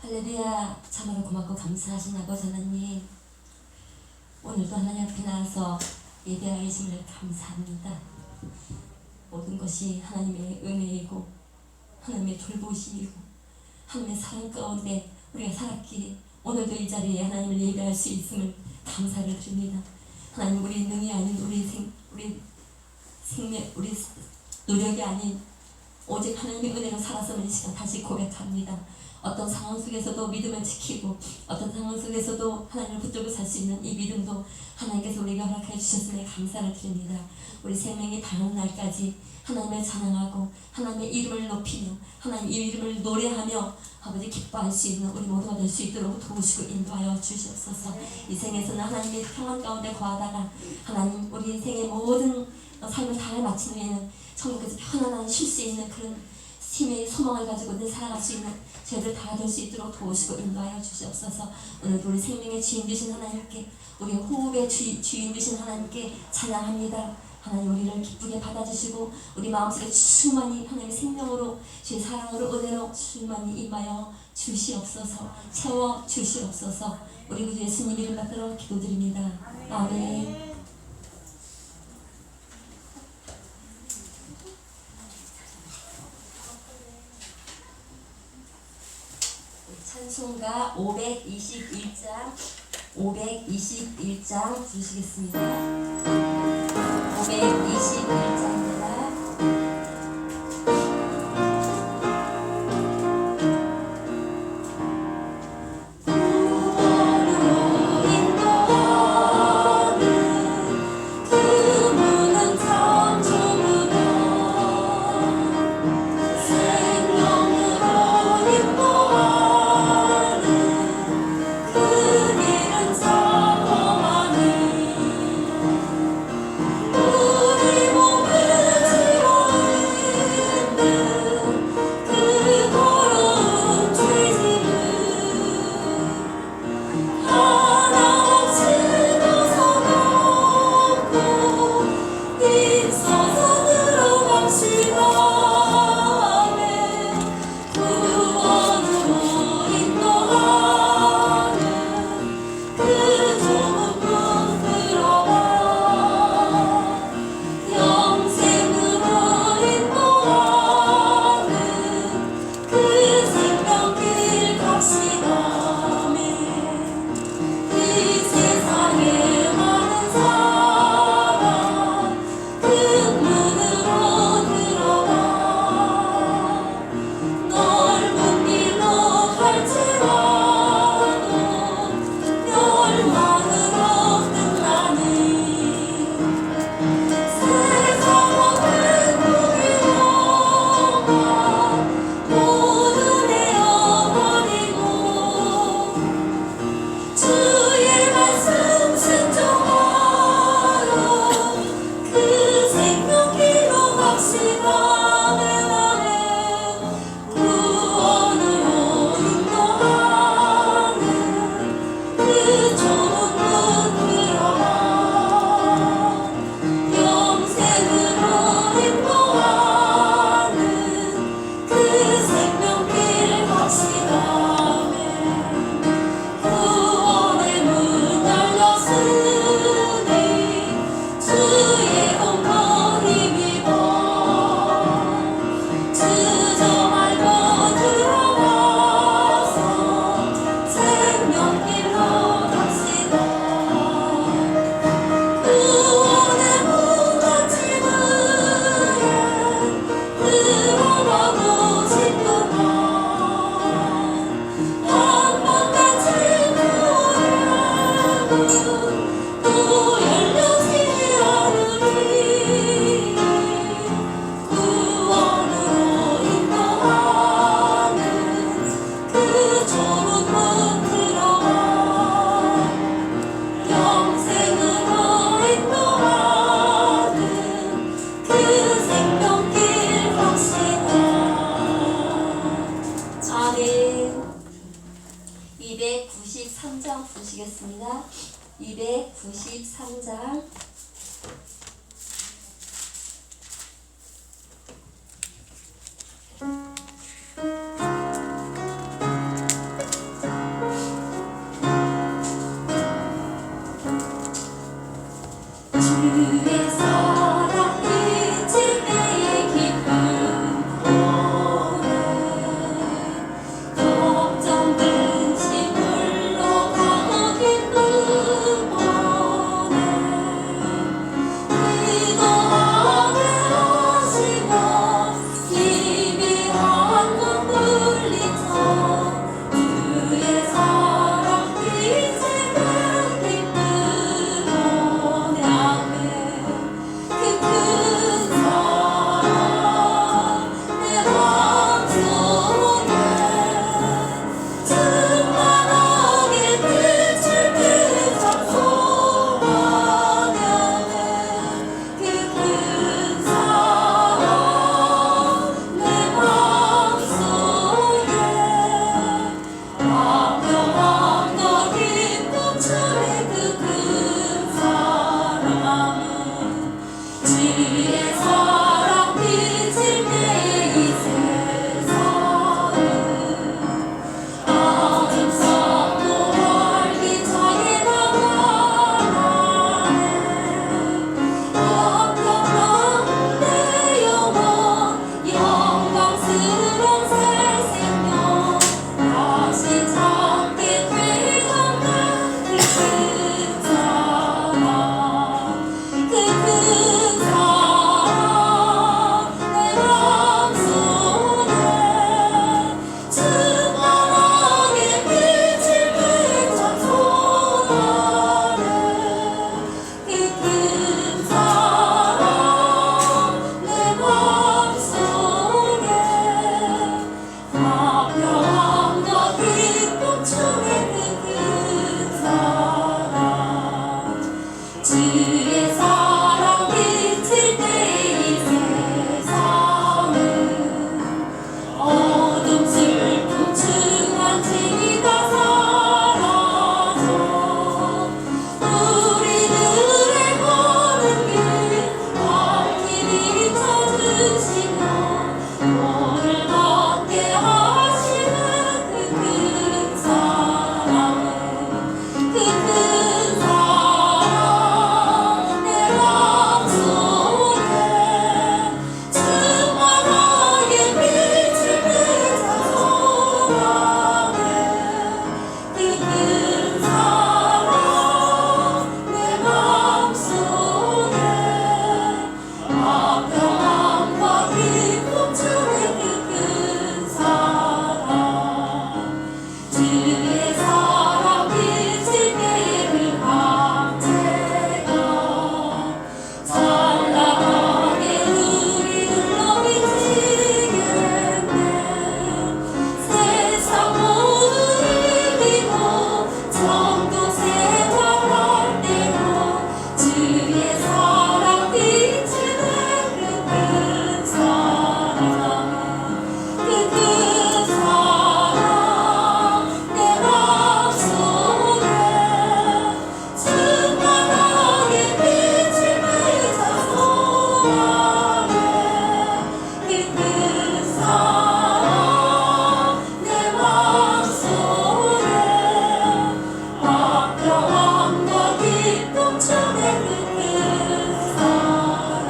할렐루야. 참으로 고맙고 감사하신 아버지 하나님, 오늘도 하나님 앞에 나와서 예배하심을 감사합니다. 모든 것이 하나님의 은혜이고 하나님의 돌보심이고 하나님의 사랑 가운데 우리가 살았기에 오늘도 이 자리에 하나님을 예배할 수 있음을 감사를 드립니다. 하나님, 우리 능이 아닌 우리 생명, 우리 노력이 아닌 오직 하나님의 은혜로 살아서는 이 시간 다시 고백합니다. 어떤 상황 속에서도 믿음을 지키고 어떤 상황 속에서도 하나님을 붙들고 살 수 있는 이 믿음도 하나님께서 우리에게 허락해 주셨음에 감사를 드립니다. 우리 생명이 다른 날까지 하나님을 찬양하고 하나님의 이름을 높이며 하나님 이 이름을 노래하며 아버지 기뻐할 수 있는 우리 모두가 될 수 있도록 도우시고 인도하여 주시옵소서. 이 생에서는 하나님의 평안 가운데 거하다가 하나님 우리 인생의 모든 삶을 다 마친 후에는 천국에서 편안한 쉴 수 있는 그런 힘의 소망을 가지고 늘 살아갈 수 있는 저희들 다 될 수 있도록 도우시고 인도하여 주시옵소서. 오늘도 우리 생명의 주인 되신 하나님께, 우리 호흡의 주인 되신 하나님께 찬양합니다. 하나님, 우리를 기쁘게 받아주시고 우리 마음속에 충만히 하나님의 생명으로 주의 사랑으로 은혜로 충만히 임하여 주시옵소서. 채워 주시옵소서. 우리 구주 예수님 이름 받들어 기도드립니다. 아멘. 찬송가 521장 부르시겠습니다. 521장입니다. 아멘. 293장 부르시겠습니다. 293장. 주의 사랑 비칠 때의 기쁨 보내 걱정 근심 물러가고 기쁨 보내 기도 안에 하시고 희미한 곳 물리쳐 주의 사랑 비치는 기쁨 보내 아멘 그 큰 사랑 내 맘속에 충만하게 비칠 그 장소 안에 그 큰 사랑 내 맘속에 화평한 것 기쁨 주의 그 큰 사랑은 주의 사랑 비칠 때의 이 세상은 아름답고 활기차게 나가네 화평한 내 영혼 영광스러운 새 생명 다시 찾게 되었네 그 큰 사랑 그 큰 사랑 내 맘속에 충만하게 비칠 그 장소 안에 그 큰 사랑 내 맘속에 화평함과 기쁨 주의 그 큰 사랑 주의 사랑 비칠 때의 이 세상은 어둠 슬픔 중한 짐이 다 사라져 우리들의 가는 길 밝히 비춰주시며 오늘 걷게 하시는 그 큰 사랑은 그 큰 사랑 내 맘속에 충만하게 비칠 그 장소 안에 그 큰 사랑 내 맘속에 화평함과 기쁨 주의 그 큰 사랑 주의 사랑 비칠 때의 그 함께가 찬란하게 우리 둘러 비치겠네 세상 모두 이기고 천국 생활할 때도 주의 사랑 비치는 그 큰 사랑은 그 큰 사랑 내 맘속에 충만하게 비칠 그 장소 안에 그 큰 사랑 내 맘속에 화평함과 기쁨 주의 그 큰 사랑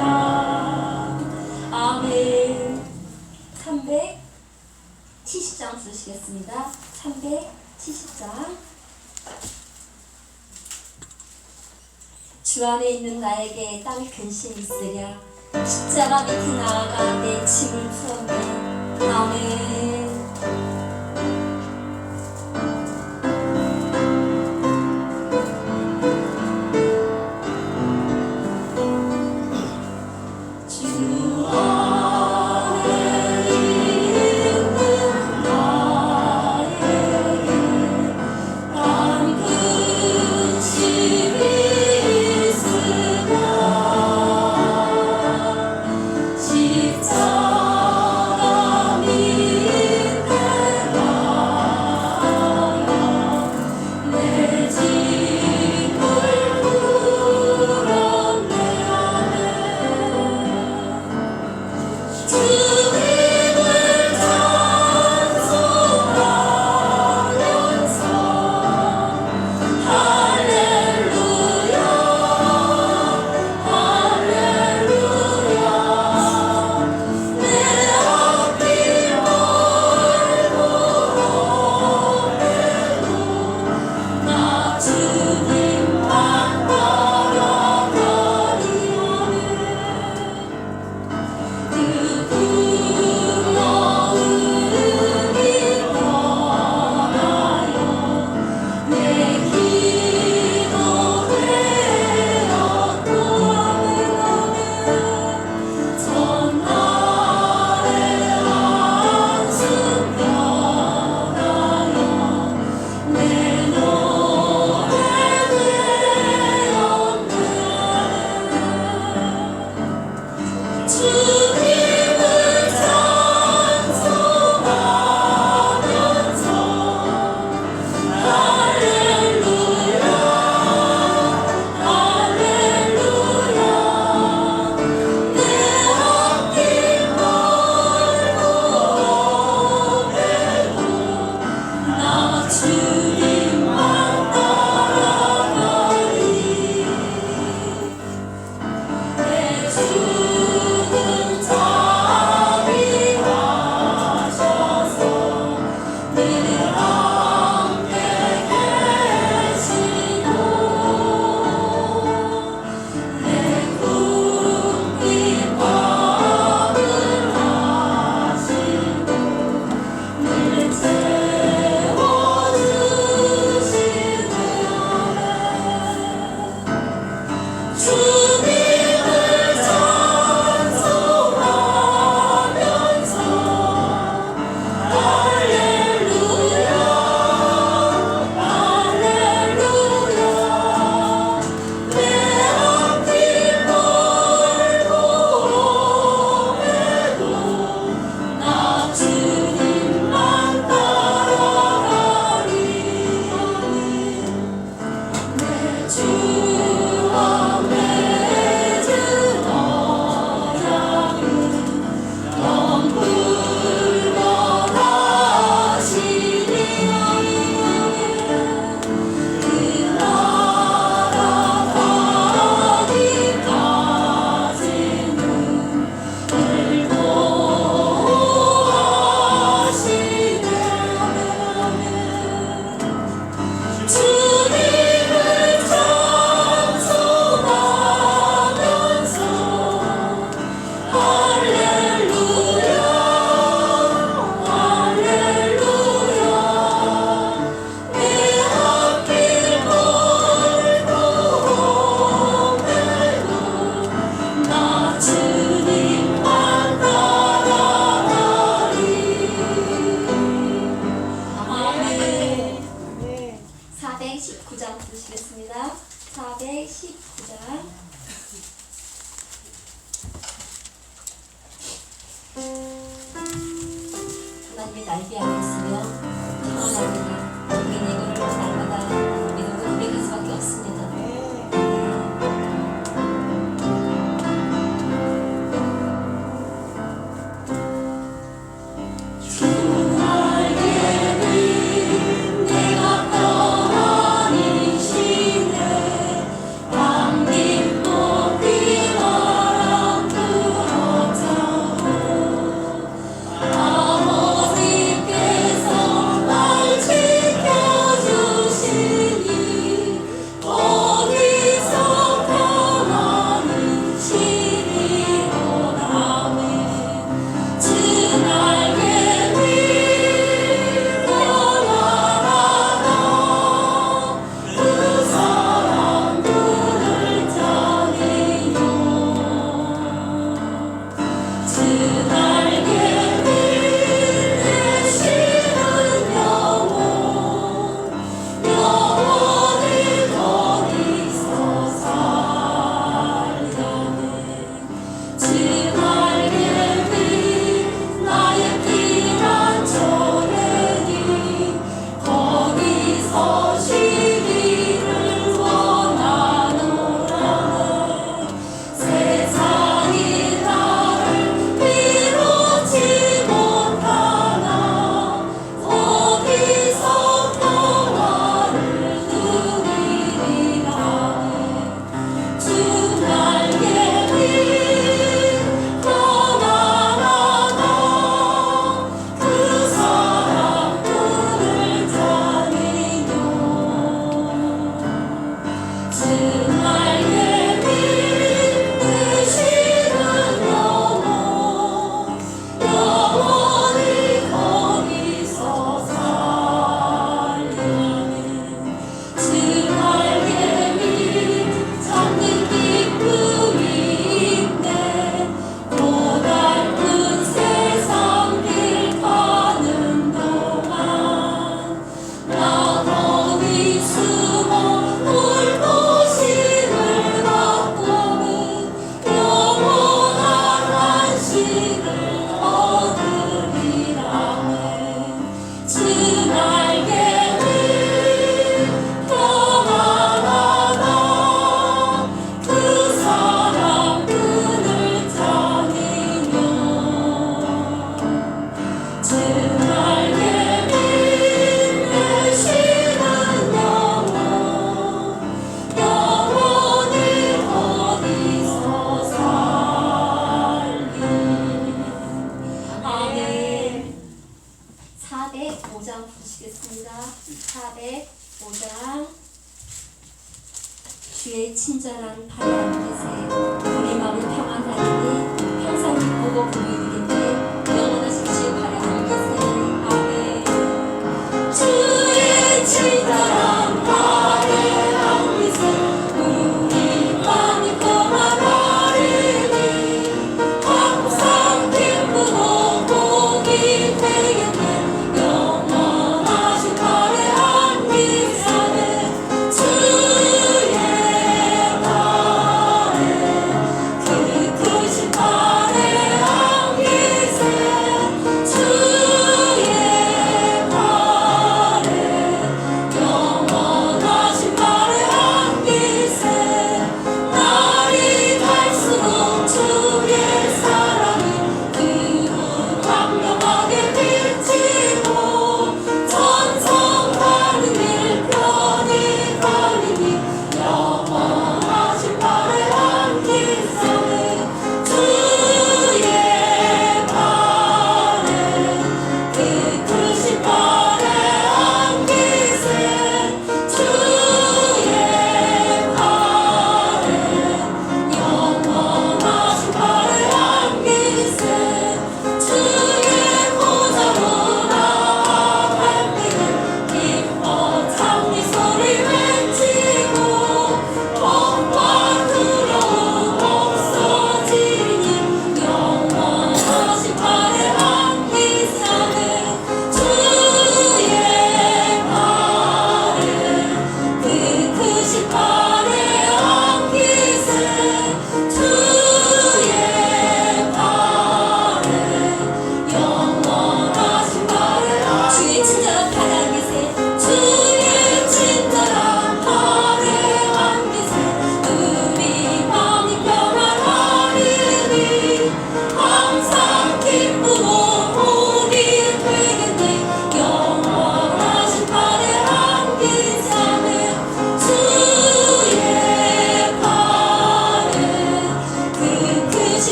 아멘 370장 쓰시겠습니다 370장 주 안에 있는 나에게 땅에 근심이 있으랴 십자가 밑에 나아가 내 짐을 풀었네 아멘 주 안에 있는 나에게 난 근심이 있으랴 십자가 밑에 주님을 찬송하면서 할렐루야 할렐루야 내 앞길 멀고 험해도 나 주님만 따라가리 내 주와 맺은 언약은 영불변하시니 그 나라 가기까지는 일도하시네 주님을 찬송하면서 할렐루야 할렐루야 내 앞길 멀고 험해도 나 주님만 따라가리 아멘. 419장 부르시겠습니다. 419장. 하나님의 날개 아래 있으며 평안하리라. 우리는 이거를 날마다 믿음으로 고백할 수밖에 없습니다. 주 날개는 내가 떠나니시네 왕님 높이 바람 불어차고 아버지께서 날 지켜주시니 거기서 평안히 쉬리로라네 주 날개 위 떠나가다 그 사람들을 짜리요 주 날개 위 내쉬는 영혼 영원히 거기서 살려네 주 날개 위 나의 길한 저래니 거기서 쉬기를 원하노라네 세상이 나를 이루지 못하나 거기서 평화를 누리리라네 주 날개 위 떠나가다 그 사람들을 짜리요 주 날개 위 내쉬는 영혼 영원히 거기서 살려네 주 날개 위 잡는 기쁨이 있네 고달픈 세상 길 가는 동안 나 거기 숨어 울도심을 갖고는 영원한 안식을 얻으리라네 주 날개 위 떠나가다 그 사람들을 짜리요 주 날개 위 내쉬는 영혼 영원히 거기서 살리 아멘. 405장 부르시겠습니다. 405장 주의 친절한 발에 앉으세 우리 마음이 평안하리니 평상 기쁘고 금이 누린데 영원하신 주의 발에 앉으세 아멘. 주의 친절한 발에 앉으세 우리 마음이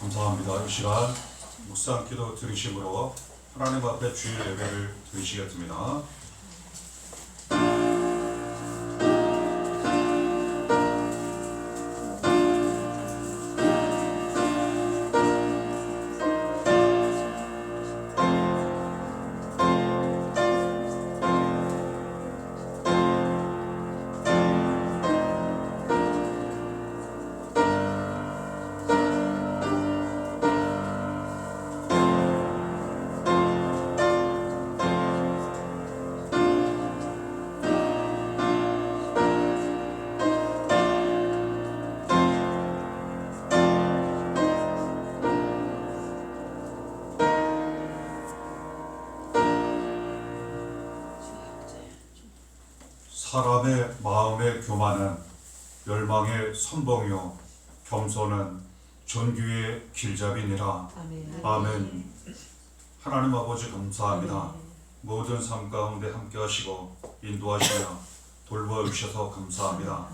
감사합니다. 이 시간 묵상 기도 드리심으로 하나님 앞에 주일 예배를 드리시겠습니다. 사람의 마음의 교만은 멸망의 선봉이요 겸손은 존귀의 길잡이니라. 아멘. 하나님 아버지 감사합니다. 모든 삶 가운데 함께 하시고 인도하시며 돌보아주셔서 감사합니다.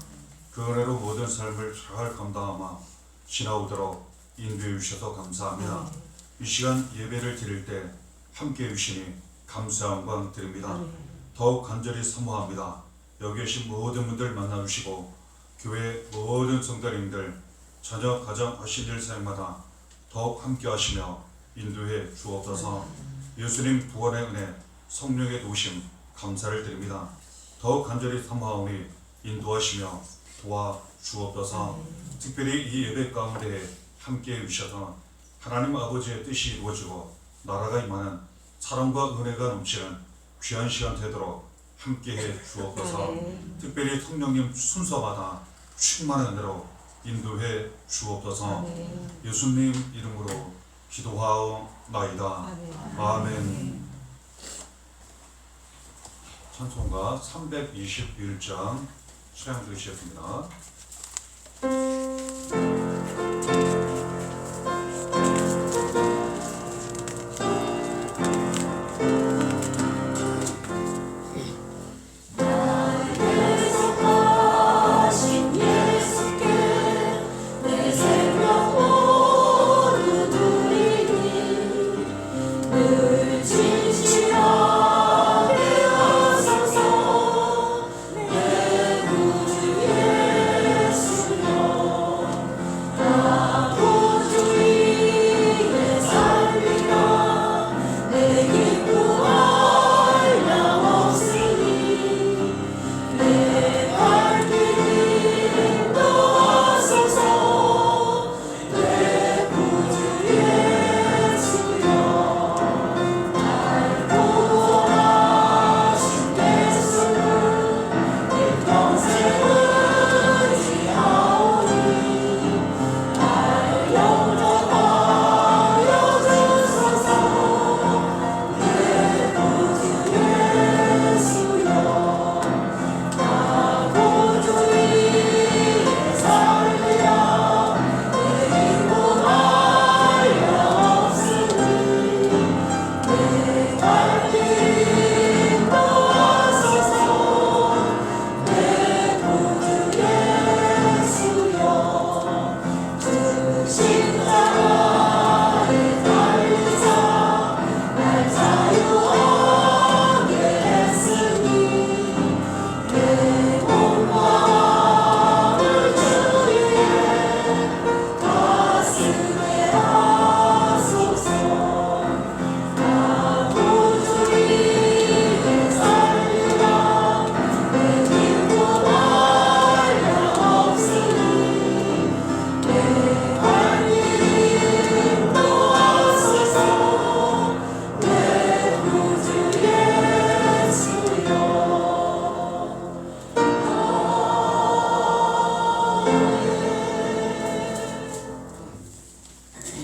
그 은혜로 모든 삶을 잘 감당하며 지나오도록 인도해 주셔서 감사합니다. 이 시간 예배를 드릴 때 함께 해주시니 감사 영광 드립니다. 더욱 간절히 사모합니다. 여기 계신 모든 분들 만나주시고 교회 모든 성도님들 저녁 가정 하신 일 사역마다 더욱 함께 하시며 인도해 주옵소서. 예수님 구원의 은혜 성령의 도우심 감사를 드립니다. 더욱 간절히 사모하오니 인도하시며 도와주옵소서. 특별히 이 예배 가운데 함께 해주셔서 하나님 아버지의 뜻이 이루어지고 나라가 임하는 사랑과 은혜가 넘치는 귀한 시간 되도록 함께해 주옵소서. 특별히 성령님 순서마다 충만한 은혜로 인도해 주옵소서. 예수님 이름으로 기도하옵나이다. 아멘. 찬송가 321장 수양 들으시겠습니다.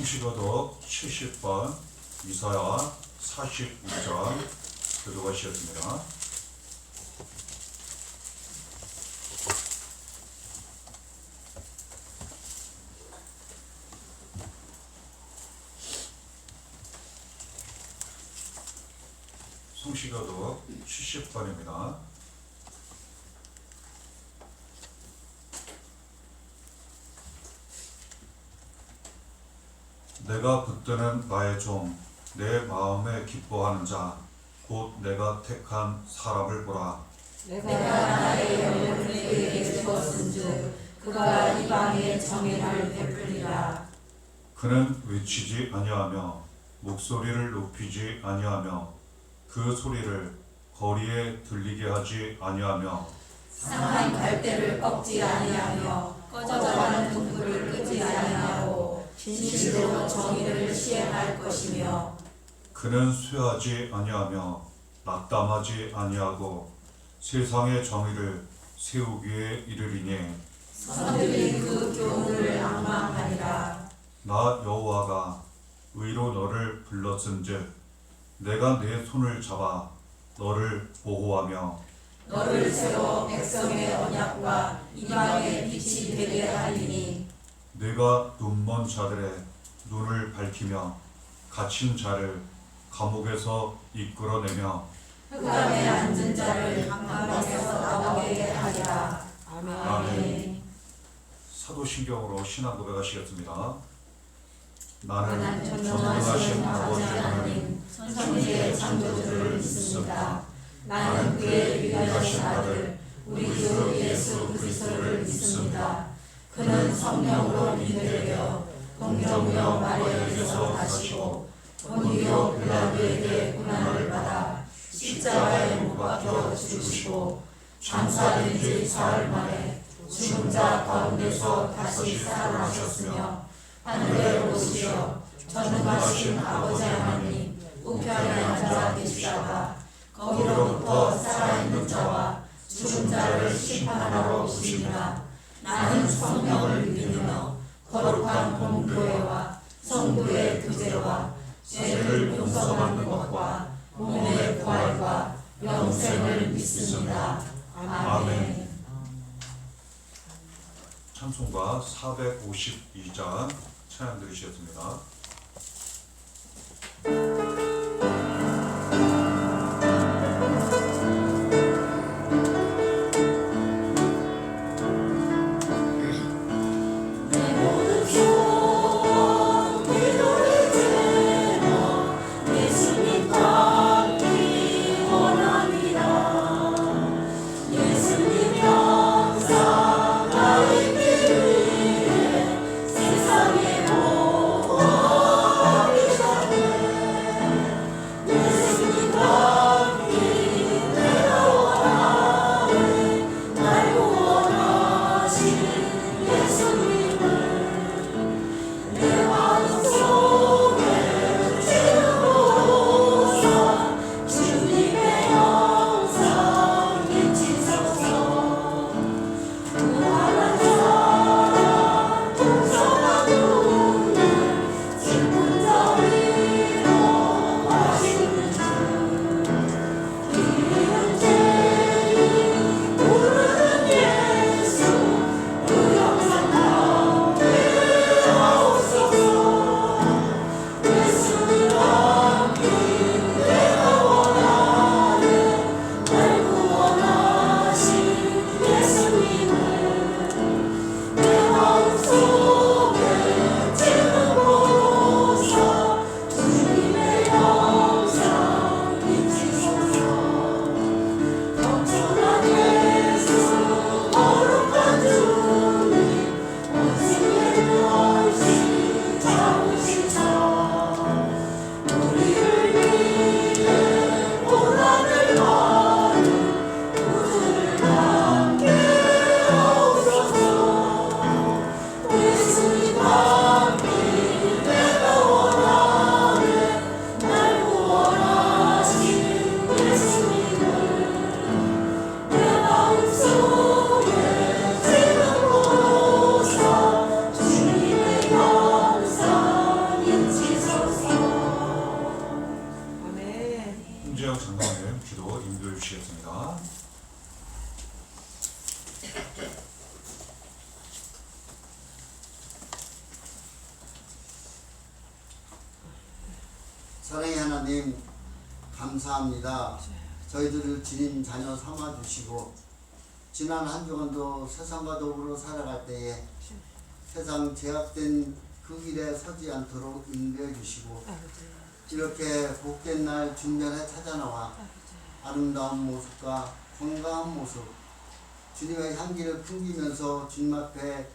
성시교독 70번 이사야 42장 교독하시겠습니다. 성시교독 70번입니다. 내가 붙드는 나의 종, 내 마음에 기뻐하는 자, 곧 내가 택한 사람을 보라. 내가 나의 영혼을 그에게 주었은즉 그가 이방의 정의를 베풀리라. 그는 외치지 아니하며 목소리를 높이지 아니하며 그 소리를 거리에 들리게 하지 아니하며 상한 갈대를 꺾지 아니하며 꺼져가는 등불을 끄지 아니하고 진실로 정의를 시행할 것이며 그는 쇠하지 아니하며 낙담하지 아니하고 세상의 정의를 세우기에 이르리니 선들이 그 교훈을 앙망하리라. 나 여호와가 의로 너를 불렀은즉 내가 내 손을 잡아 너를 보호하며 너를 세워 백성의 언약과 이방의 빛이 되게 하리니 내가 눈먼 자들의 눈을 밝히며 갇힌 자를 감옥에서 이끌어내며 흑암에 앉은 자를 감옥에서 나오게 하리라. 아멘. 사도신경으로 신앙 고백하시겠습니다. 나는 전능하신 아버지 하나님 천지의 창조주를 믿습니다. 나는 그의 위하신 아들 우리 주 예수 그리스도를 믿습니다. 그는 성령으로 믿으려 동정녀 마리아에게서 나시고 본디오 빌라도에게 고난을 받아 십자가에 못 박혀 죽으시고 장사된 지 사흘 만에 죽은 자 가운데서 다시 살아나셨으며 하늘에 오르시어 전능하신 아버지 하나님 우편에 앉아 계시다가 거기로부터 살아있는 자와 죽은 자를 심판하러 오시리라. 나는 성령을 믿으며 거룩한 공교회와 성도의 교제와 죄를 용서받는 것과 몸의 부활과 영생을 믿습니다. 아멘. 찬송가 452장 찬양 들으시겠습니다. 홍지영 장로님 기도 인도해 주시겠습니다. 사랑의 하나님 감사합니다. 저희들을 주님 자녀 삼아주시고 지난 한 주간도 세상과 더불어 살아갈 때에 세상 제약된 그 길에 서지 않도록 인도해 주시고 아버지. 이렇게 복된 날 중년에 찾아나와 아버지. 아름다운 모습과 건강한 모습 주님의 향기를 풍기면서 주님 앞에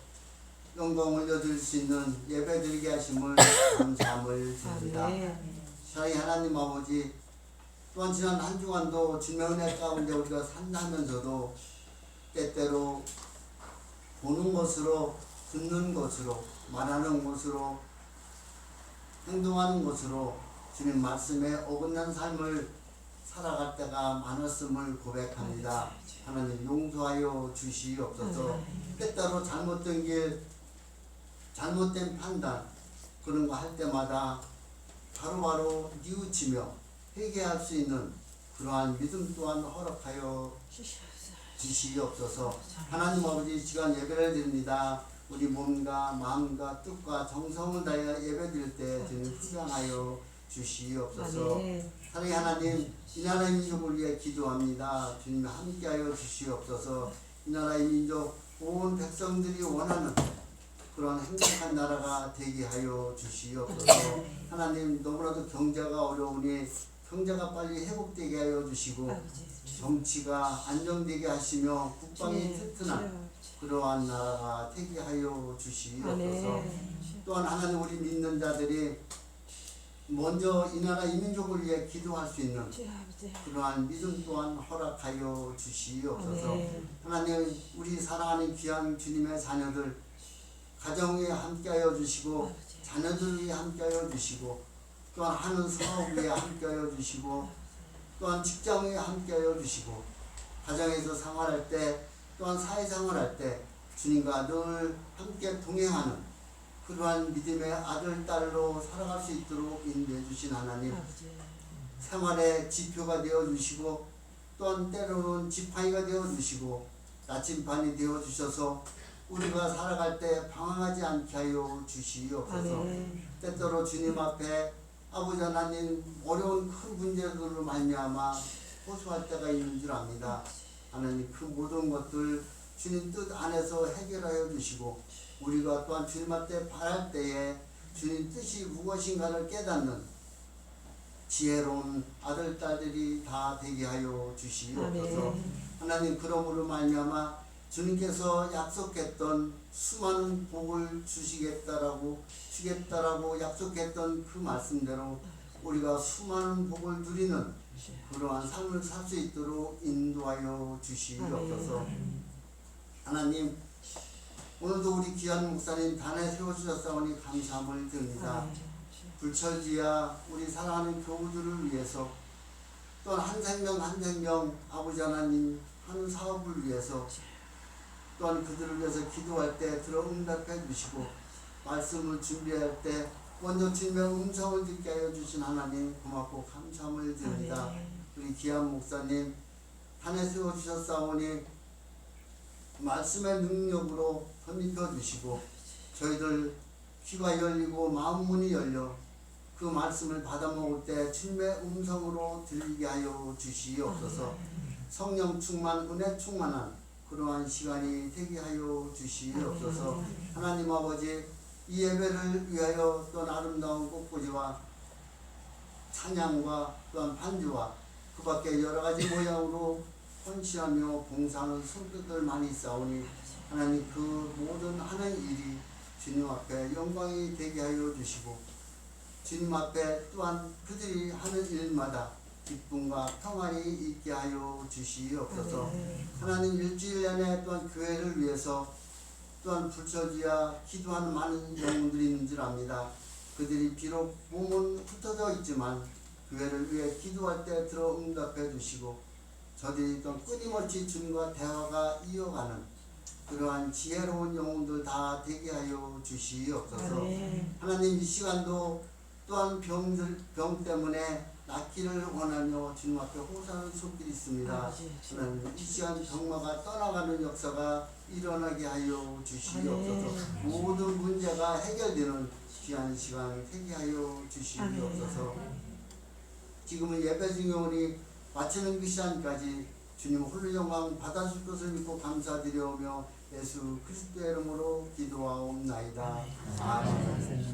영광을 얻을 수 있는 예배드리게 하심을 감사함을 드립니다. 아멘. 사랑의 하나님 아버지 또한 지난 한 주간도 주님의 은혜 가운데 우리가 산다면서도 때때로 보는 것으로 듣는 것으로 말하는 것으로 행동하는 것으로 주님 말씀에 어긋난 삶을 살아갈 때가 많았음을 고백합니다. 하나님 용서하여 주시옵소서. 때때로 잘못된 길 잘못된 판단 그런 거 할 때마다 바로바로 뉘우치며 회개할 수 있는 그러한 믿음 또한 허락하여 주시옵소서. 하나님 아버지 시간 예배를 드립니다. 우리 몸과 마음과 뜻과 정성을 다하여 예배드릴 때 주님 후장하여 주시옵소서. 사랑의 하나님 이 나라의 민족을 위해 기도합니다. 주님 함께하여 주시옵소서. 이 나라의 민족 온 백성들이 원하는 그런 행복한 나라가 되게 하여 주시옵소서. 하나님 너무나도 경제가 어려우니 경제가 빨리 회복되게 하여 주시고 정치가 안정되게 하시며 국방이 튼튼한 그러한 나라가 되게 하여 주시옵소서. 또한 하나님 우리 믿는 자들이 먼저 이 나라 이 민족을 위해 기도할 수 있는 그러한 믿음 또한 허락하여 주시옵소서. 하나님 우리 사랑하는 귀한 주님의 자녀들 가정에 함께하여 주시고 자녀들 위해 함께하여 주시고 또한 하는 사업 위해 함께하여 주시고 또한 직장 위해 함께하여 주시고 가정에서 생활할 때 또한 사회생활할 때 주님과 늘 함께 동행하는 그러한 믿음의 아들, 딸로 살아갈 수 있도록 인도해 주신 하나님 생활의 지표가 되어주시고 또한 때로는 지팡이가 되어주시고 나침반이 되어주셔서 우리가 살아갈 때 방황하지 않게 하여 주시옵소서. 때때로 주님 앞에 아버지 하나님 어려운 큰 문제들로 말미암아 호소할 때가 있는 줄 압니다. 하나님 그 모든 것들 주님 뜻 안에서 해결하여 주시고 우리가 또한 주님 앞에 바랄 때에 주님 뜻이 무엇인가를 깨닫는 지혜로운 아들 딸들이 다 되게 하여 주시옵소서. 하나님 그러므로 말미암아 주님께서 약속했던 수많은 복을 주시겠다라고 약속했던 그 말씀대로 우리가 수많은 복을 누리는 그러한 삶을 살 수 있도록 인도하여 주시옵소서. 하나님 오늘도 우리 귀한 목사님 단에 세워주셨사오니 감사함을 드립니다. 불철지야 우리 사랑하는 교우들을 위해서 또한 한 생명 한 생명 아버지 하나님 하는 사업을 위해서 또한 그들을 위해서 기도할 때 들어 응답해 주시고 말씀을 준비할 때 먼저 주님의 음성을 듣게 하여 주신 하나님 고맙고 감사함을 드립니다. 우리 귀한 목사님 단에 세워주셨사오니 말씀의 능력으로 선입혀 주시고 저희들 귀가 열리고 마음 문이 열려 그 말씀을 받아 먹을 때 주님의 음성으로 들리게 하여 주시옵소서. 성령 충만 은혜 충만한 그러한 시간이 되게 하여 주시옵소서. 하나님 아버지 이 예배를 위하여 또한 아름다운 꽃꽂이와 찬양과 또한 반주와 그 밖에 여러 가지 모양으로 헌신하며 봉사하는 손끝들 많이 있사오니 하나님 그 모든 하는 일이 주님 앞에 영광이 되게 하여 주시고 주님 앞에 또한 그들이 하는 일마다 기쁨과 평안이 있게 하여 주시옵소서. 하나님 일주일 내내 또한 교회를 위해서 또한 불철지야 기도하는 많은 영혼들이 있는 줄 압니다. 그들이 비록 몸은 흩어져 있지만 교회를 위해 기도할 때 들어 응답해 주시고 저들이 또 끊임없이 주님과 대화가 이어가는 그러한 지혜로운 영혼들 다 되게 하여 주시옵소서. 하나님 이 시간도 또한 병 때문에 낫기를 원하며 주님 앞에 호소하는 손길이 있습니다. 하나님 이 시간 병마가 떠나가는 역사가 일어나게 하여 주시옵소서. 모든 문제가 해결되는 귀한 시간 되게 하여 주시옵소서. 지금은 예배 중에 오니 마치는 그 시간까지 주님 홀로 영광 받아줄 것을 믿고 감사드려오며 예수 그리스도의 이름으로 기도하옵나이다. 아멘.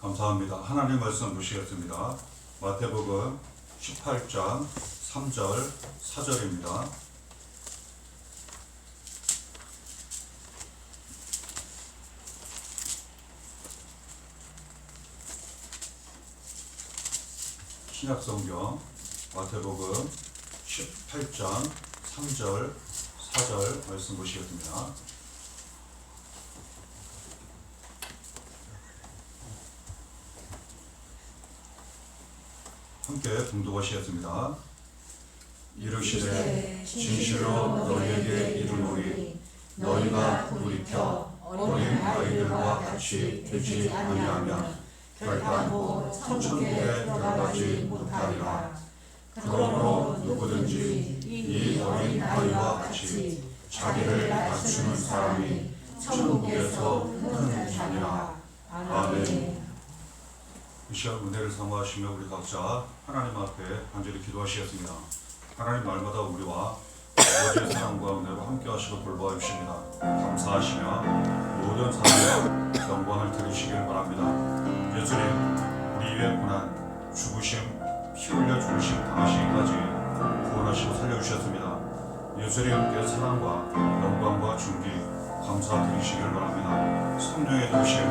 감사합니다. 하나님 말씀 보시겠습니다. 마태복음 18장 3절 4절입니다. 신약성경 마태복음 18장 3절 4절 말씀 보시겠습니다. 함께 봉독하시겠습니다. 이르시되 진실로 너희에게 이르노니 너희가 돌이켜 어린 아이들과 같이 되지 아니하면 결단코 천국에 들어가지 못하리라. 그러므로 누구든지 이 어린 아이와 같이 자기를 낮추는 사람이 천국에서 큰 자니라. 아멘. 이 시간 은혜를 사모하시며 우리 각자 하나님 앞에 간절히 기도하시겠습니다. 하나님 날마다 우리와 아버지의 사랑과 은혜로 함께 하시고 돌보아 주십니다. 감사하시며 모든 사랑과 영광을 드리시길 바랍니다. 예수님, 우리 위의 고난, 죽으심, 피 흘려 죽으심 당하시기까지 구원하시고 살려주셨습니다. 예수님께 사랑과 영광과 존귀 감사드리시길 바랍니다. 성령의 도우심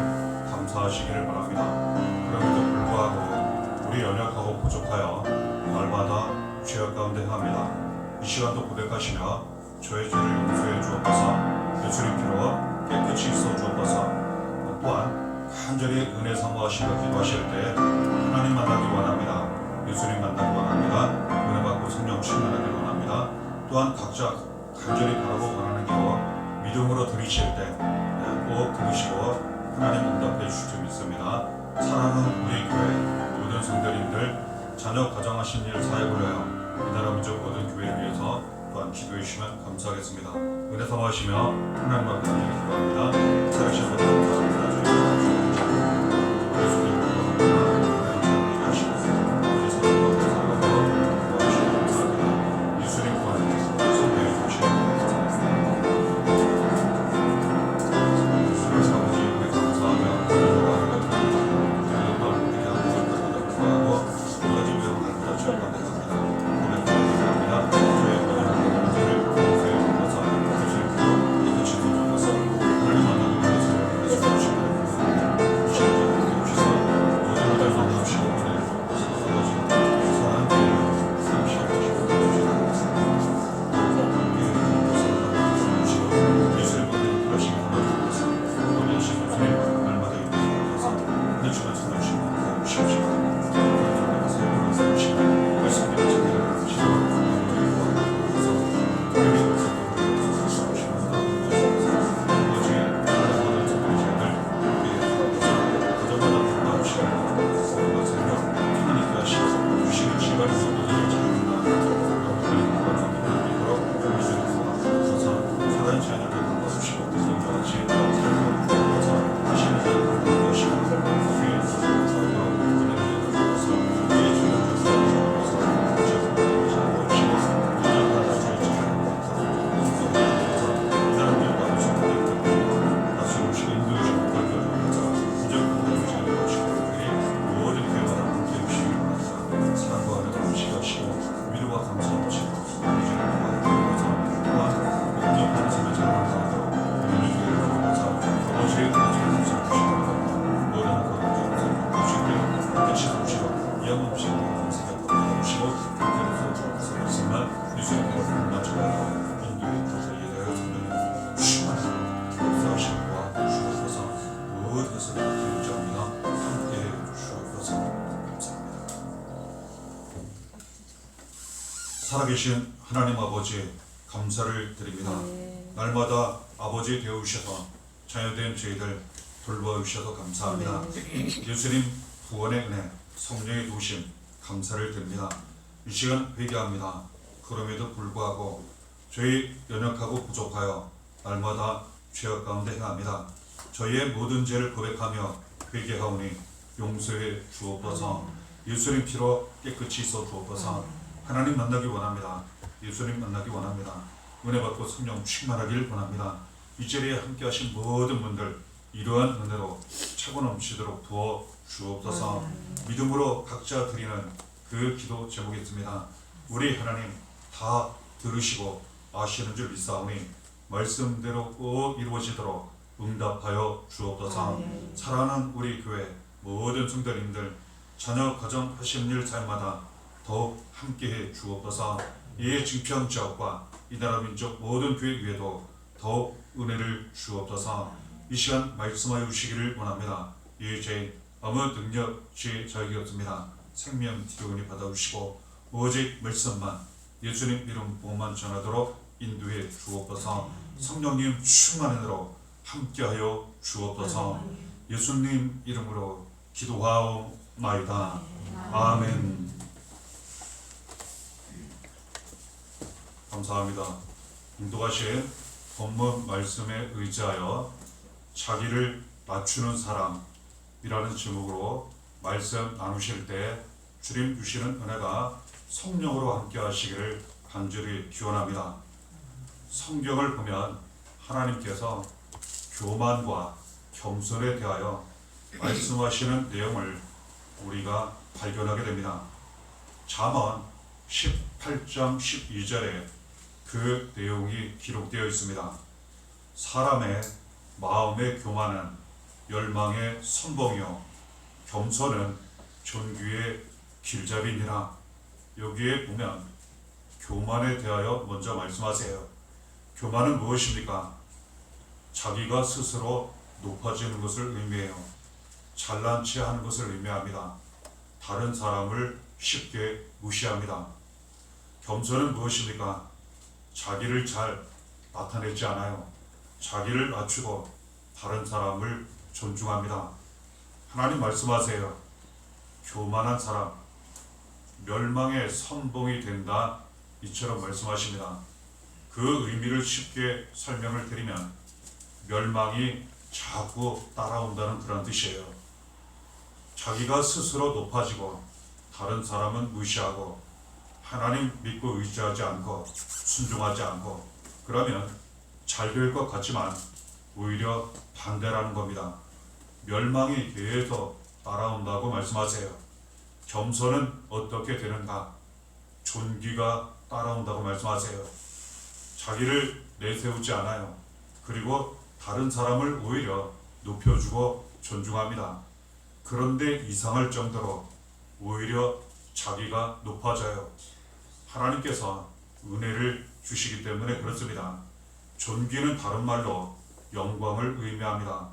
감사하시기를 바랍니다. 그럼에도 불구하고 우리 연약하고 부족하여 날마다 죄악 가운데 합니다. 이 시간도 고백하시며 저의 죄를 용서해 주옵소서. 예수님 피로 깨끗이 씻어 주옵소서. 또한 간절히 은혜 사모하시며 기도하실 때 하나님 만나기 원합니다. 예수님 만나기 원합니다. 은혜 받고 성령 충만하기 원합니다. 또한 각자 간절히 바라고 원하는 기도 믿음으로 드리실 때 꼭 들으시고 하나님 응답해 주실 줄 믿습니다. 사랑하는 우리 교회 모든 성도님들 자녀 가정하신 일 사역을 위하여 이 나라 민족 모든 교회를 위해서 또한 기도해 주시면 감사하겠습니다. 은혜 사모하시며 하나님 앞에 간절히 기도합니다. 살아계신 분 감사합니다. 살아계신 하나님 아버지 감사를 드립니다. 날마다 아버지 되어주셔서 자녀된 저희들 돌봐주셔서 감사합니다. 예수님 구원의 은혜, 성령의 도우심 감사를 드립니다. 이 시간 회개합니다. 그럼에도 불구하고 저희 연약하고 부족하여 날마다 죄악 가운데 행합니다. 저희의 모든 죄를 고백하며 회개하오니 용서해 주옵소서. 예수님 피로 깨끗이 씻어 주옵소서. 하나님 만나기 원합니다. 예수님 만나기 원합니다. 은혜 받고 성령 충만하길 원합니다. 이 자리에 함께 하신 모든 분들 이러한 은혜로 차고 넘치도록 부어 주옵소서. 믿음으로 각자 드리는 그 기도 제목이었습니다. 우리 하나님 다 들으시고 아시는 줄 믿사오니 말씀대로 꼭 이루어지도록 응답하여 주옵소서. 사랑하는 우리 교회 모든 성도님들 자녀 가정 하시는 일 사역마다 더욱 함께해 주옵소서. 이 증평 지역과 이 나라 민족 모든 교회 위에도 더욱 은혜를 주옵소서. 이 시간 말씀하여 주시기를 원합니다. 이 죄 아무 능력지 저에게 없습니다. 생명 기도원이 받아주시고 오직 말씀만 예수님 이름 복만 전하도록 인도해 주옵소서. 성령님 충만으로 함께하여 주옵소서. 예수님 이름으로 기도하옵나이다. 아멘. 감사합니다. 공독하신 본문 말씀에 의지하여 자기를 낮추는 사람이라는 제목으로 말씀 나누실 때 주님 주시는 은혜가 성령으로 함께 하시기를 간절히 기원합니다. 성경을 보면 하나님께서 교만과 겸손에 대하여 말씀하시는 내용을 우리가 발견하게 됩니다. 잠언 18장 12절에 그 내용이 기록되어 있습니다. 사람의 마음의 교만은 열망의 선봉이요 겸손은 존귀의 길잡이니라. 여기에 보면 교만에 대하여 먼저 말씀하세요. 교만은 무엇입니까? 자기가 스스로 높아지는 것을 의미해요. 잘난 체 하는 것을 의미합니다. 다른 사람을 쉽게 무시합니다. 겸손은 무엇입니까? 자기를 잘 나타내지 않아요. 자기를 낮추고 다른 사람을 존중합니다. 하나님 말씀하세요. 교만한 사람 멸망의 선봉이 된다, 이처럼 말씀하십니다. 그 의미를 쉽게 설명을 드리면 멸망이 자꾸 따라온다는 그런 뜻이에요. 자기가 스스로 높아지고 다른 사람은 무시하고 하나님 믿고 의지하지 않고 순종하지 않고 그러면 잘 될 것 같지만 오히려 반대라는 겁니다. 멸망이 계속 따라온다고 말씀하세요. 겸손은 어떻게 되는가? 존귀가 따라온다고 말씀하세요. 자기를 내세우지 않아요. 그리고 다른 사람을 오히려 높여주고 존중합니다. 그런데 이상할 정도로 오히려 자기가 높아져요. 하나님께서 은혜를 주시기 때문에 그렇습니다. 존귀는 다른 말로 영광을 의미합니다.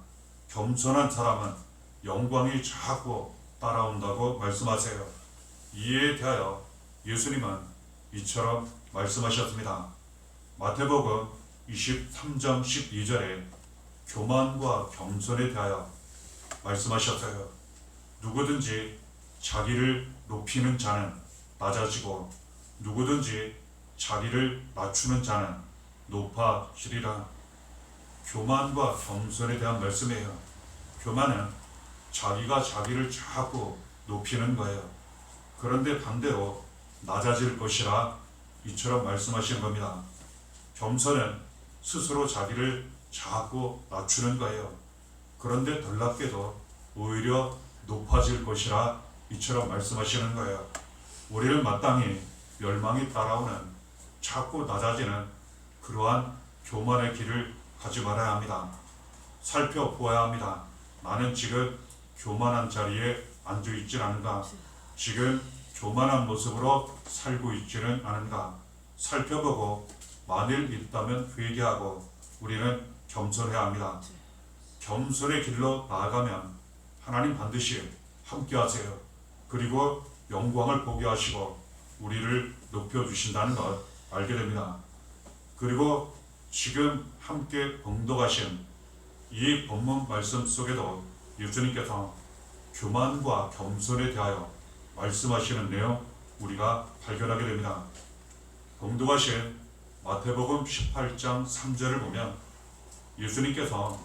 겸손한 사람은 영광이 자꾸 따라온다고 말씀하세요. 이에 대하여 예수님은 이처럼 말씀하셨습니다. 마태복음 23장 12절에 교만과 겸손에 대하여 말씀하셨어요. 누구든지 자기를 높이는 자는 낮아지고 누구든지 자기를 낮추는 자는 높아지리라. 교만과 겸손에 대한 말씀이에요. 교만은 자기가 자기를 자꾸 높이는 거예요. 그런데 반대로 낮아질 것이라 이처럼 말씀하시는 겁니다. 겸손은 스스로 자기를 자꾸 낮추는 거예요. 그런데 놀랍게도 오히려 높아질 것이라 이처럼 말씀하시는 거예요. 우리는 마땅히 멸망이 따라오는 자꾸 낮아지는 그러한 교만의 길을 가지 말아야 합니다. 살펴보아야 합니다. 나는 지금 교만한 자리에 앉아 있지 않은가? 지금 교만한 모습으로 살고 있지는 않은가? 살펴보고 만일 있다면 회개하고 우리는 겸손해야 합니다. 겸손의 길로 나아가면 하나님 반드시 함께 하세요. 그리고 영광을 보게 하시고 우리를 높여주신다는 것 알게 됩니다. 그리고 지금 함께 봉독하신 이 본문 말씀 속에도 예수님께서 교만과 겸손에 대하여 말씀하시는 내용 우리가 발견하게 됩니다. 봉독하신 마태복음 18장 3절을 보면 예수님께서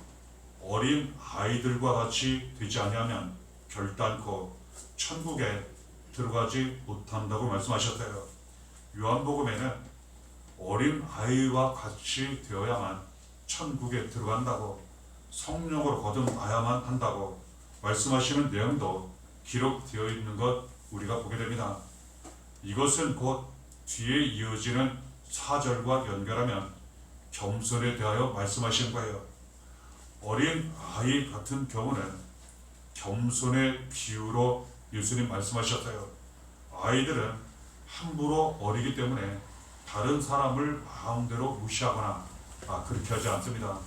어린 아이들과 같이 되지 아니하면 결단코 천국에 들어가지 못한다고 말씀하셨어요. 요한복음에는 어린 아이와 같이 되어야만 천국에 들어간다고 성령으로 거듭나야만 한다고 말씀하시는 내용도 기록되어 있는 것 우리가 보게 됩니다. 이것은 곧 뒤에 이어지는 4절과 연결하면 겸손에 대하여 말씀하신 거예요. 어린 아이 같은 경우는 겸손의 비유로 예수님 말씀하셨어요. 아이들은 함부로 어리기 때문에 다른 사람을 마음대로 무시하거나 그렇게 하지 않습니다.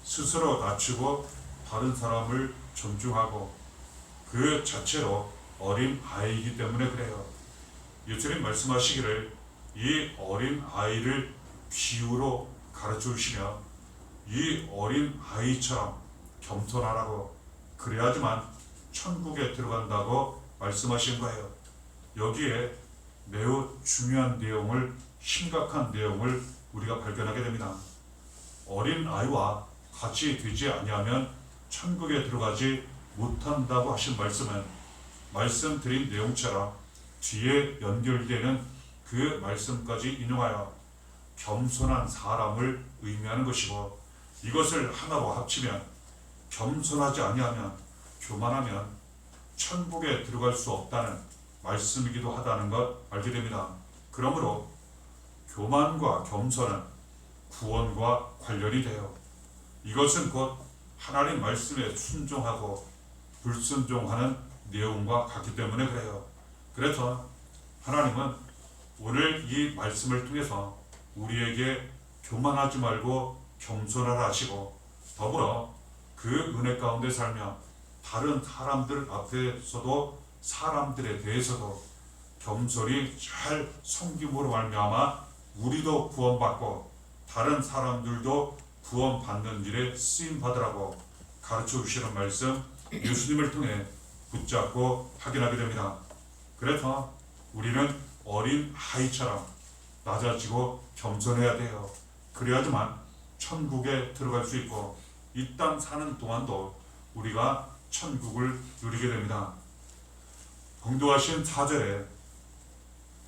스스로 낮추고 다른 사람을 존중하고 그 자체로 어린 아이이기 때문에 그래요. 예수님 말씀하시기를 이 어린 아이를 비유로 가르쳐 주시며 이 어린 아이처럼 겸손하라고, 그래야지만 천국에 들어간다고 말씀하신 거예요. 여기에 매우 중요한 내용을, 심각한 내용을 우리가 발견하게 됩니다. 어린 아이와 같이 되지 아니하면 천국에 들어가지 못한다고 하신 말씀은 말씀드린 내용처럼 뒤에 연결되는 그 말씀까지 인용하여 겸손한 사람을 의미하는 것이고, 이것을 하나로 합치면 겸손하지 아니하면, 교만하면 천국에 들어갈 수 없다는 말씀이기도 하다는 것 알게 됩니다. 그러므로 교만과 겸손은 구원과 관련이 돼요. 이것은 곧 하나님 말씀에 순종하고 불순종하는 내용과 같기 때문에 그래요. 그래서 하나님은 오늘 이 말씀을 통해서 우리에게 교만하지 말고 겸손하라 하시고, 더불어 그 은혜 가운데 살며 다른 사람들 앞에서도 사람들에 대해서도 겸손히 잘 섬김으로 말미암아 우리도 구원받고 다른 사람들도 구원받는 일에 쓰임받으라고 가르쳐 주시는 말씀 예수님을 통해 붙잡고 확인하게 됩니다. 그래서 우리는 어린 아이처럼 낮아지고 겸손해야 돼요. 그래야지만 천국에 들어갈 수 있고 이 땅 사는 동안도 우리가 천국을 누리게 됩니다. 공도하신 4절에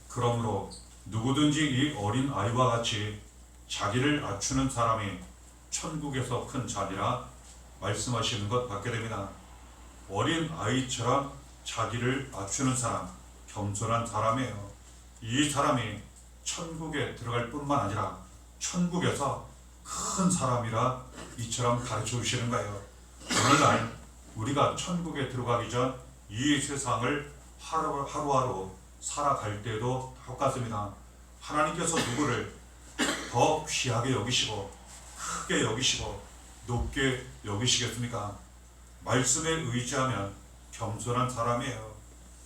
그러므로 누구든지 이 어린 아이와 같이 자기를 낮추는 사람이 천국에서 큰 자리라 말씀하시는 것 받게 됩니다. 어린 아이처럼 자기를 낮추는 사람, 겸손한 사람이에요. 이 사람이 천국에 들어갈 뿐만 아니라 천국에서 큰 사람이라 이처럼 가르쳐 주시는 거예요. 오늘날 우리가 천국에 들어가기 전 이 세상을 하루하루 살아갈 때도 똑같습니다. 하나님께서 누구를 더 귀하게 여기시고 크게 여기시고 높게 여기시겠습니까? 말씀에 의지하면 겸손한 사람이에요.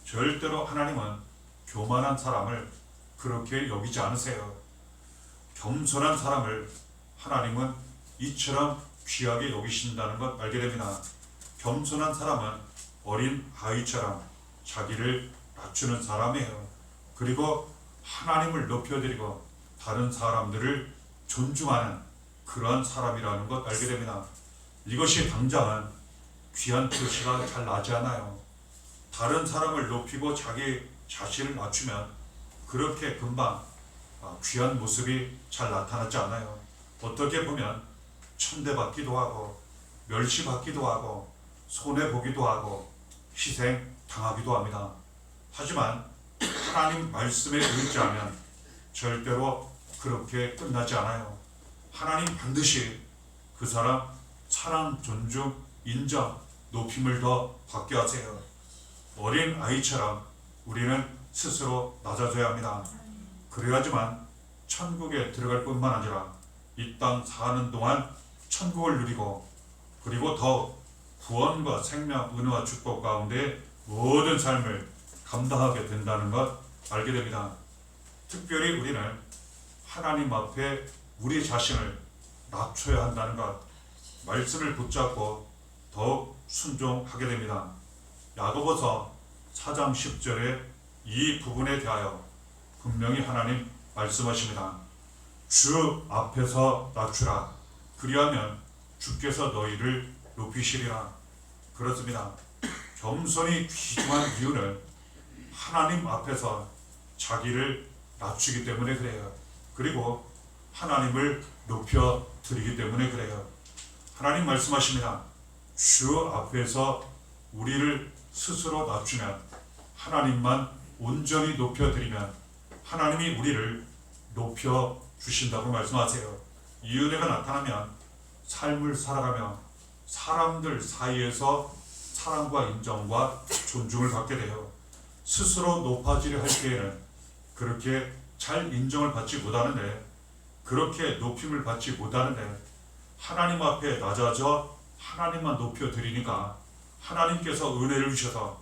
절대로 하나님은 교만한 사람을 그렇게 여기지 않으세요. 겸손한 사람을 하나님은 이처럼 귀하게 여기신다는 것 알게 됩니다. 겸손한 사람은 어린 아이처럼 자기를 낮추는 사람이에요. 그리고 하나님을 높여드리고 다른 사람들을 존중하는 그러한 사람이라는 것 알게 됩니다. 이것이 당장은 귀한 표시가 잘 나지 않아요. 다른 사람을 높이고 자기 자신을 낮추면 그렇게 금방 귀한 모습이 잘 나타나지 않아요. 어떻게 보면 천대받기도 하고 멸시받기도 하고 손해보기도 하고 희생당하기도 합니다. 하지만 하나님 말씀에 의지하면 절대로 그렇게 끝나지 않아요. 하나님 반드시 그 사람 사랑, 존중, 인정, 높임을 더 받게 하세요. 어린 아이처럼 우리는 스스로 낮아져야 합니다. 그래야지만 천국에 들어갈 뿐만 아니라 이 땅 사는 동안 천국을 누리고 그리고 더욱 구원과 생명, 은혜와 축복 가운데 모든 삶을 감당하게 된다는 것 알게 됩니다. 특별히 우리는 하나님 앞에 우리 자신을 낮춰야 한다는 것, 말씀을 붙잡고 더욱 순종하게 됩니다. 야고보서 4장 10절에 이 부분에 대하여 분명히 하나님 말씀하십니다. 주 앞에서 낮추라. 그리하면 주께서 너희를 높이시리라. 그렇습니다. 겸손이 귀중한 이유는 하나님 앞에서 자기를 낮추기 때문에 그래요. 그리고 하나님을 높여 드리기 때문에 그래요. 하나님 말씀하십니다. 주 앞에서 우리를 스스로 낮추면, 하나님만 온전히 높여드리면 하나님이 우리를 높여주신다고 말씀하세요. 이 은혜가 나타나면 삶을 살아가며 사람들 사이에서 사랑과 인정과 존중을 받게 돼요. 스스로 높아지려 할 때에는 그렇게 잘 인정을 받지 못하는데, 그렇게 높임을 받지 못하는데 하나님 앞에 낮아져 하나님만 높여드리니까 하나님께서 은혜를 주셔서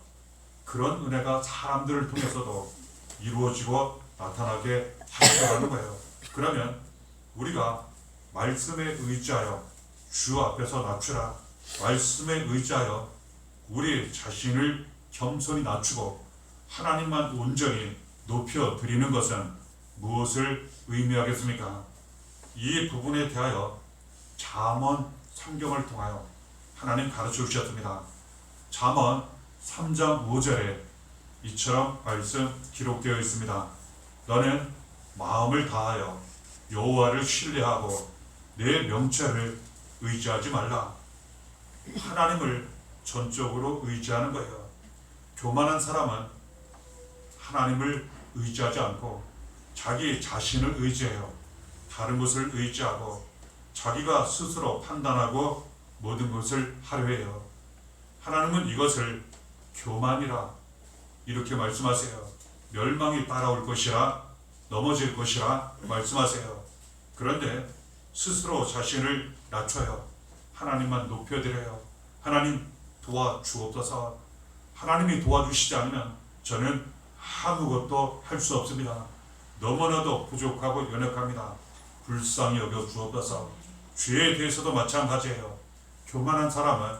그런 은혜가 사람들을 통해서도 이루어지고 나타나게 하시더라는 거예요. 그러면 우리가 말씀에 의지하여 주 앞에서 낮추라, 말씀에 의지하여 우리 자신을 겸손히 낮추고 하나님만 온전히 높여드리는 것은 무엇을 의미하겠습니까? 이 부분에 대하여 잠언 성경을 통하여 하나님 가르쳐 주셨습니다. 잠언 3장 5절에 이처럼 말씀 기록되어 있습니다. 너는 마음을 다하여 여호와를 신뢰하고 내 명철을 의지하지 말라. 하나님을 전적으로 의지하는 거예요. 교만한 사람은 하나님을 의지하지 않고 자기 자신을 의지해요. 다른 것을 의지하고 자기가 스스로 판단하고 모든 것을 하려 해요. 하나님은 이것을 교만이라 이렇게 말씀하세요. 멸망이 따라올 것이라, 넘어질 것이라 말씀하세요. 그런데 스스로 자신을 낮춰요. 하나님만 높여드려요. 하나님 도와주옵소서. 하나님이 도와주시지 않으면 저는 아무것도 할 수 없습니다. 너무나도 부족하고 연약합니다. 불쌍히 여겨 주옵소서. 죄에 대해서도 마찬가지예요. 교만한 사람은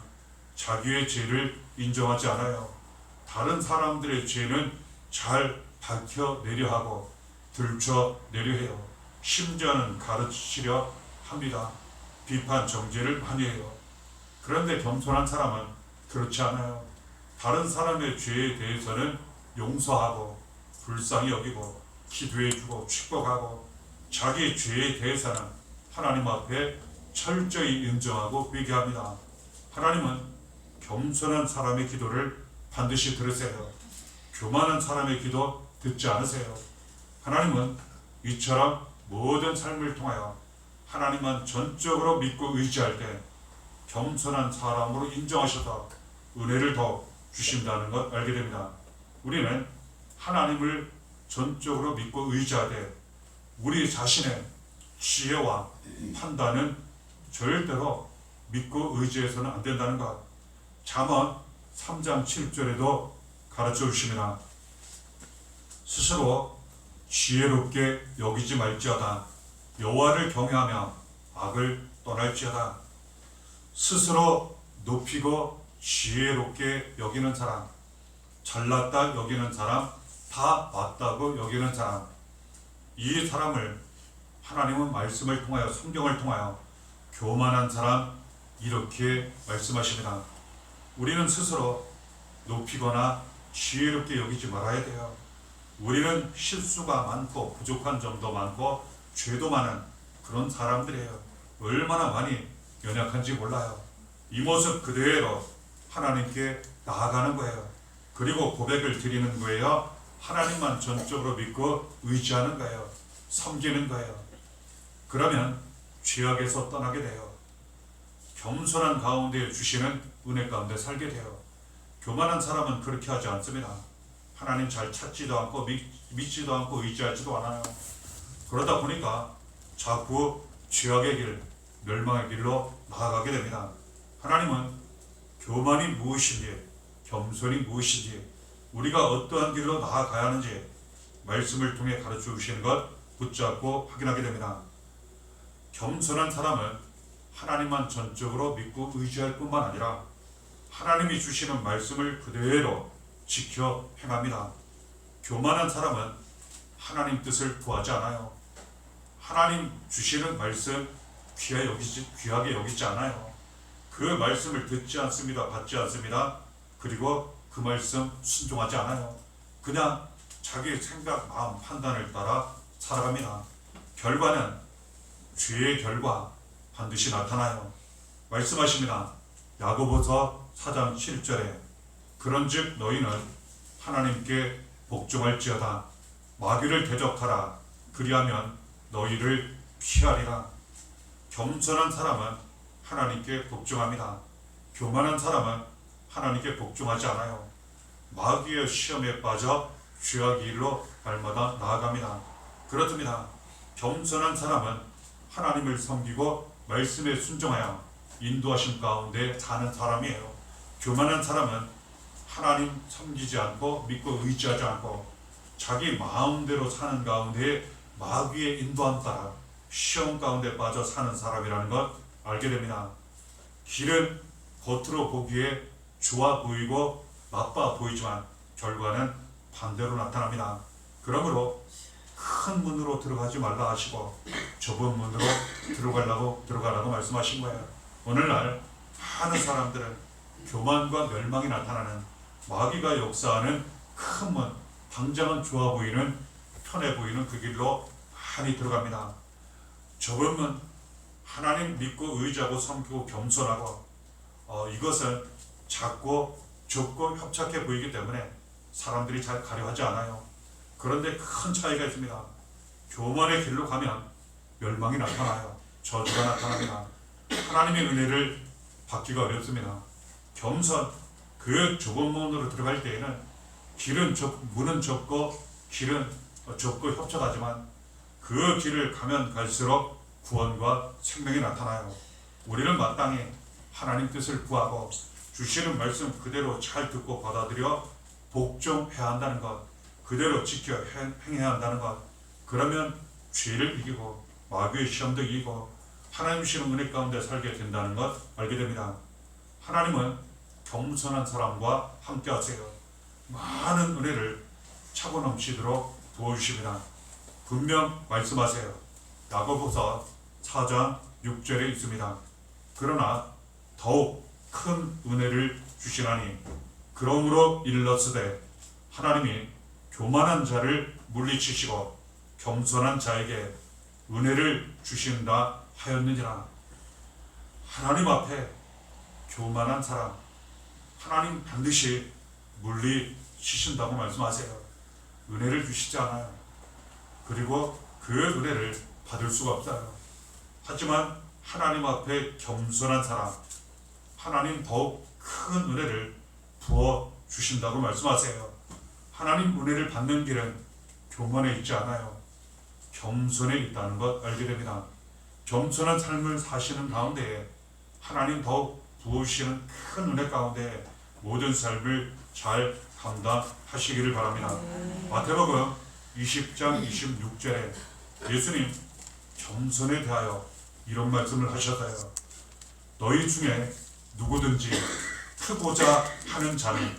자기의 죄를 인정하지 않아요. 다른 사람들의 죄는 잘 밝혀내려 하고 들춰내려 해요. 심지어는 가르치려 합니다. 비판 정죄를 많이 해요. 그런데 겸손한 사람은 그렇지 않아요. 다른 사람의 죄에 대해서는 용서하고 불쌍히 여기고 기도해주고 축복하고 자기 죄에 대해서는 하나님 앞에 철저히 인정하고 회개합니다. 하나님은 겸손한 사람의 기도를 반드시 들으세요. 교만한 사람의 기도 듣지 않으세요. 하나님은 이처럼 모든 삶을 통하여 하나님만 전적으로 믿고 의지할 때 겸손한 사람으로 인정하셔서 은혜를 더 주신다는 것 알게 됩니다. 우리는 하나님을 전적으로 믿고 의지하되 우리 자신의 지혜와 판단은 절대로 믿고 의지해서는 안 된다는 것. 잠언 3장 7절에도 가르쳐 주십니다. 스스로 지혜롭게 여기지 말지어다. 여호와를 경외하며 악을 떠날지어다. 스스로 높이고 지혜롭게 여기는 사람, 잘났다 여기는 사람, 다 맞다고 여기는 사람, 이 사람을 하나님은 말씀을 통하여 성경을 통하여 교만한 사람 이렇게 말씀하십니다. 우리는 스스로 높이거나 지혜롭게 여기지 말아야 돼요. 우리는 실수가 많고 부족한 점도 많고 죄도 많은 그런 사람들이에요. 얼마나 많이 연약한지 몰라요. 이 모습 그대로 하나님께 나아가는 거예요. 그리고 고백을 드리는 거예요. 하나님만 전적으로 믿고 의지하는 거예요. 섬기는 거예요. 그러면 죄악에서 떠나게 돼요. 겸손한 가운데 주시는 은혜 가운데 살게 돼요. 교만한 사람은 그렇게 하지 않습니다. 하나님 잘 찾지도 않고 믿지도 않고 의지하지도 않아요. 그러다 보니까 자꾸 죄악의 길, 멸망의 길로 나아가게 됩니다. 하나님은 교만이 무엇인지, 겸손이 무엇인지, 우리가 어떠한 길로 나아가야 하는지 말씀을 통해 가르쳐 주시는 것 붙잡고 확인하게 됩니다. 겸손한 사람은 하나님만 전적으로 믿고 의지할 뿐만 아니라 하나님이 주시는 말씀을 그대로 지켜 행합니다. 교만한 사람은 하나님 뜻을 구하지 않아요. 하나님 주시는 말씀 귀하게 여기지 않아요. 그 말씀을 듣지 않습니다. 받지 않습니다. 그리고 그 말씀 순종하지 않아요. 그냥 자기 생각, 마음, 판단을 따라 살아갑니다. 결과는 죄의 결과 반드시 나타나요. 말씀하십니다. 야고보서 4장 7절에 그런즉 너희는 하나님께 복종할지어다. 마귀를 대적하라. 그리하면 너희를 피하리라. 겸손한 사람은 하나님께 복종합니다. 교만한 사람은 하나님께 복종하지 않아요. 마귀의 시험에 빠져 죄악의 일로 날마다 나아갑니다. 그렇습니다. 겸손한 사람은 하나님을 섬기고 말씀에 순종하여 인도하심 가운데 사는 사람이에요. 교만한 사람은 하나님 섬기지 않고 믿고 의지하지 않고 자기 마음대로 사는 가운데 마귀의 인도함 따라 시험 가운데 빠져 사는 사람이라는 것 알게 됩니다. 길은 겉으로 보기에 좋아 보이고 나빠 보이지만 결과는 반대로 나타납니다. 그러므로 큰 문으로 들어가지 말라 하시고 좁은 문으로 들어가라고 말씀하신 거예요. 오늘날 많은 사람들은 교만과 멸망이 나타나는 마귀가 역사하는 큰 문, 당장은 좋아 보이는 편해 보이는 그 길로 많이 들어갑니다. 좁은 문, 하나님 믿고 의지하고 섬기고 겸손하고 이것은 작고 좁고 협착해 보이기 때문에 사람들이 잘 가려 하지 않아요. 그런데 큰 차이가 있습니다. 교만의 길로 가면 멸망이 나타나요. 저주가 나타납니다. 하나님의 은혜를 받기가 어렵습니다. 겸손, 그 좁은 문으로 들어갈 때에는 문은 좁고 길은 좁고 협착하지만 그 길을 가면 갈수록 구원과 생명이 나타나요. 우리는 마땅히 하나님 뜻을 구하고 주시는 말씀 그대로 잘 듣고 받아들여 복종해야 한다는 것, 그대로 지켜 행해야 한다는 것. 그러면 죄를 이기고 마귀의 시험도 이기고 하나님 주시는 은혜 가운데 살게 된다는 것 알게 됩니다. 하나님은 겸손한 사람과 함께 하세요. 많은 은혜를 차고 넘치도록 도와주십니다. 분명 말씀하세요. 야고보서 4장 6절에 있습니다. 그러나 더욱 큰 은혜를 주시나니 그러므로 일렀으되 하나님이 교만한 자를 물리치시고 겸손한 자에게 은혜를 주신다 하였느니라. 하나님 앞에 교만한 사람 하나님 반드시 물리치신다고 말씀하세요. 은혜를 주시지 않아요. 그리고 그 은혜를 받을 수가 없어요. 하지만 하나님 앞에 겸손한 사람 하나님 더욱 큰 은혜를 부어 주신다고 말씀하세요. 하나님 은혜를 받는 길은 교만에 있지 않아요. 겸손에 있다는 것 알게 됩니다. 겸손한 삶을 사시는 가운데 하나님 더욱 부어주시는 큰 은혜 가운데 모든 삶을 잘 감당하시기를 바랍니다. 마태복음 20장 26절에 예수님 겸손에 대하여 이런 말씀을 하셨어요. 너희 중에 누구든지 크고자 하는 자는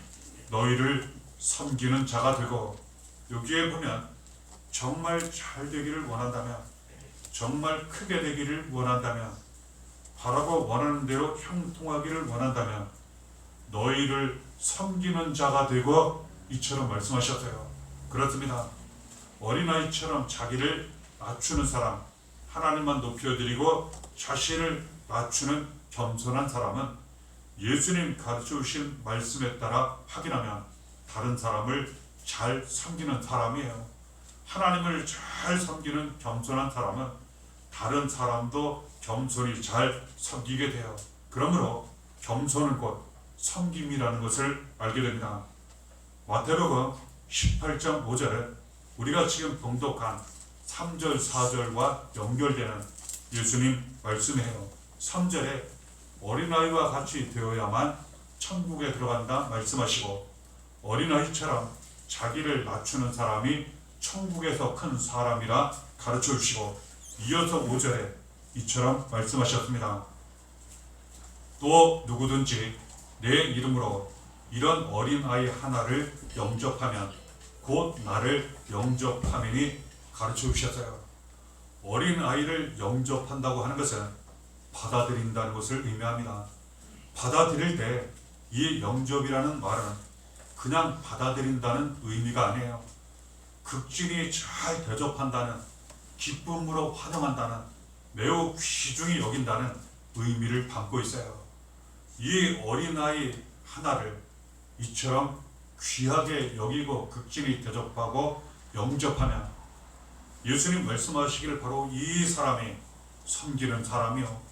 너희를 섬기는 자가 되고, 여기에 보면 정말 잘 되기를 원한다면, 정말 크게 되기를 원한다면, 바라고 원하는 대로 형통하기를 원한다면 너희를 섬기는 자가 되고, 이처럼 말씀하셨어요. 그렇습니다. 어린아이처럼 자기를 낮추는 사람, 하나님만 높여드리고 자신을 낮추는 겸손한 사람은 예수님 가르쳐 주신 말씀에 따라 확인하면 다른 사람을 잘 섬기는 사람이에요. 하나님을 잘 섬기는 겸손한 사람은 다른 사람도 겸손히 잘 섬기게 돼요. 그러므로 겸손은 곧 섬김이라는 것을 알게 됩니다. 마태복음 18장 5절에 우리가 지금 봉독한 3절 4절과 연결되는 예수님 말씀이에요. 3절에 어린아이와 같이 되어야만 천국에 들어간다 말씀하시고, 어린아이처럼 자기를 낮추는 사람이 천국에서 큰 사람이라 가르쳐 주시고, 이어서 5절에 이처럼 말씀하셨습니다. 또 누구든지 내 이름으로 이런 어린아이 하나를 영접하면 곧 나를 영접함이니 가르쳐 주셨어요. 어린아이를 영접한다고 하는 것은 받아들인다는 것을 의미합니다. 받아들일 때 이 영접이라는 말은 그냥 받아들인다는 의미가 아니에요. 극진히 잘 대접한다는, 기쁨으로 환영한다는, 매우 귀중히 여긴다는 의미를 담고 있어요. 이 어린아이 하나를 이처럼 귀하게 여기고 극진히 대접하고 영접하면 예수님 말씀하시기를 바로 이 사람이 섬기는 사람이요,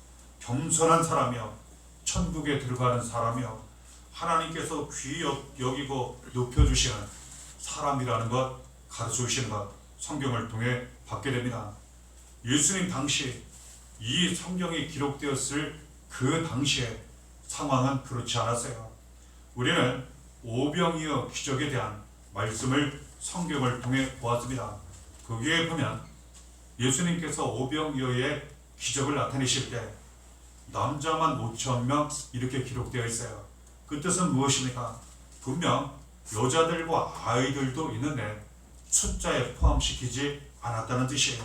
겸손한 사람이요, 천국에 들어가는 사람이요, 하나님께서 귀히 여기고 높여주시는 사람이라는 것 가르쳐주시는 것 성경을 통해 받게 됩니다. 예수님 당시 이 성경이 기록되었을 그 당시의 상황은 그렇지 않았어요. 우리는 오병이어 기적에 대한 말씀을 성경을 통해 보았습니다. 거기에 보면 예수님께서 오병이어의 기적을 나타내실 때 남자만 5,000명 이렇게 기록되어 있어요. 그 뜻은 무엇입니까? 분명 여자들과 아이들도 있는데 숫자에 포함시키지 않았다는 뜻이에요.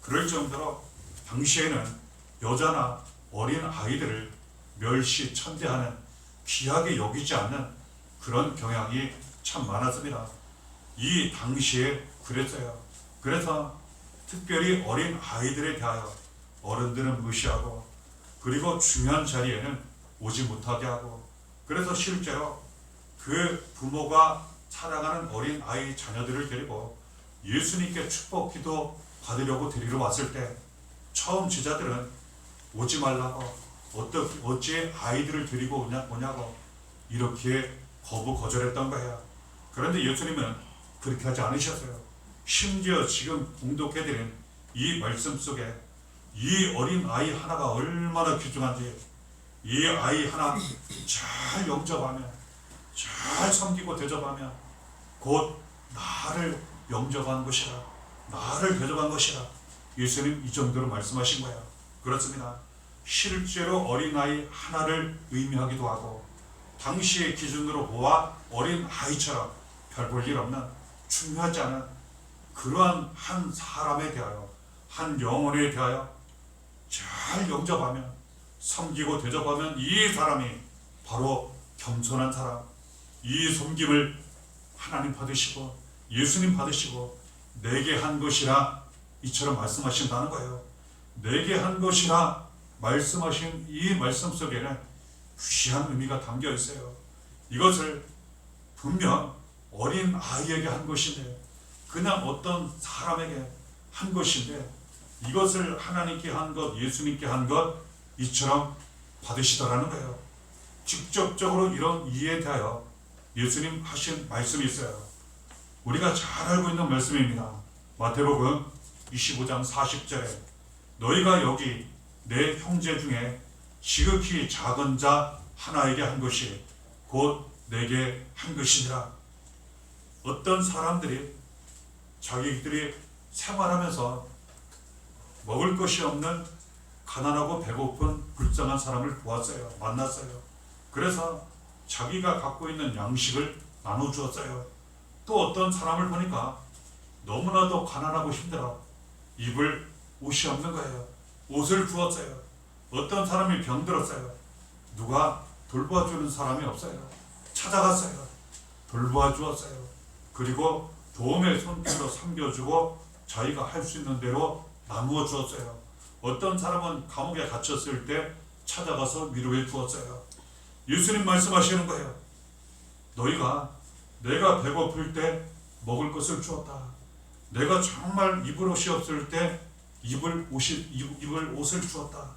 그럴 정도로 당시에는 여자나 어린 아이들을 멸시 천대하는, 귀하게 여기지 않는 그런 경향이 참 많았습니다. 이 당시에 그랬어요. 그래서 특별히 어린 아이들에 대하여 어른들은 무시하고, 그리고 중요한 자리에는 오지 못하게 하고, 그래서 실제로 그 부모가 살아가는 어린 아이 자녀들을 데리고 예수님께 축복 기도 받으려고 데리러 왔을 때 처음 제자들은 오지 말라고, 어찌 아이들을 데리고 오냐고 이렇게 거절했던 거예요. 그런데 예수님은 그렇게 하지 않으셨어요. 심지어 지금 봉독해드린 이 말씀 속에 이 어린 아이 하나가 얼마나 귀중한지, 이 아이 하나 잘 영접하며 잘 섬기고 대접하며 곧 나를 영접한 것이라, 나를 대접한 것이라 예수님 이 정도로 말씀하신 거예요. 그렇습니다. 실제로 어린아이 하나를 의미하기도 하고, 당시의 기준으로 보아 어린아이처럼 별 볼 일 없는, 중요하지 않은 그러한 한 사람에 대하여, 한 영혼에 대하여 잘 영접하며 섬기고 대접하면 이 사람이 바로 겸손한 사람, 이 섬김을 하나님 받으시고 예수님 받으시고 내게 한 것이라 이처럼 말씀하신다는 거예요. 내게 한 것이라 말씀하신 이 말씀 속에는 귀한 의미가 담겨 있어요. 이것을 분명 어린 아이에게 한 것인데, 그냥 어떤 사람에게 한 것인데, 이것을 하나님께 한 것, 예수님께 한 것 이처럼 받으시더라는 거예요. 직접적으로 이런 이해에 대하여 예수님 하신 말씀이 있어요. 우리가 잘 알고 있는 말씀입니다. 마태복음 25장 40절에 너희가 여기 내 형제 중에 지극히 작은 자 하나에게 한 것이 곧 내게 한 것이니라. 어떤 사람들이 자기들이 생활하면서 먹을 것이 없는 가난하고 배고픈 불쌍한 사람을 보았어요. 만났어요. 그래서 자기가 갖고 있는 양식을 나눠주었어요. 또 어떤 사람을 보니까 너무나도 가난하고 힘들어 입을 옷이 없는 거예요. 옷을 주었어요. 어떤 사람이 병들었어요. 누가 돌봐주는 사람이 없어요. 찾아갔어요. 돌봐주었어요. 그리고 도움의 손길로 섬겨주고 자기가 할 수 있는 대로 나누어 주었어요. 어떤 사람은 감옥에 갇혔을 때 찾아가서 위로해 주었어요. 예수님 말씀하시는 거예요. 너희가 내가 배고플 때 먹을 것을 주었다. 내가 정말 입을 옷이 없을 때 입을 옷을 주었다.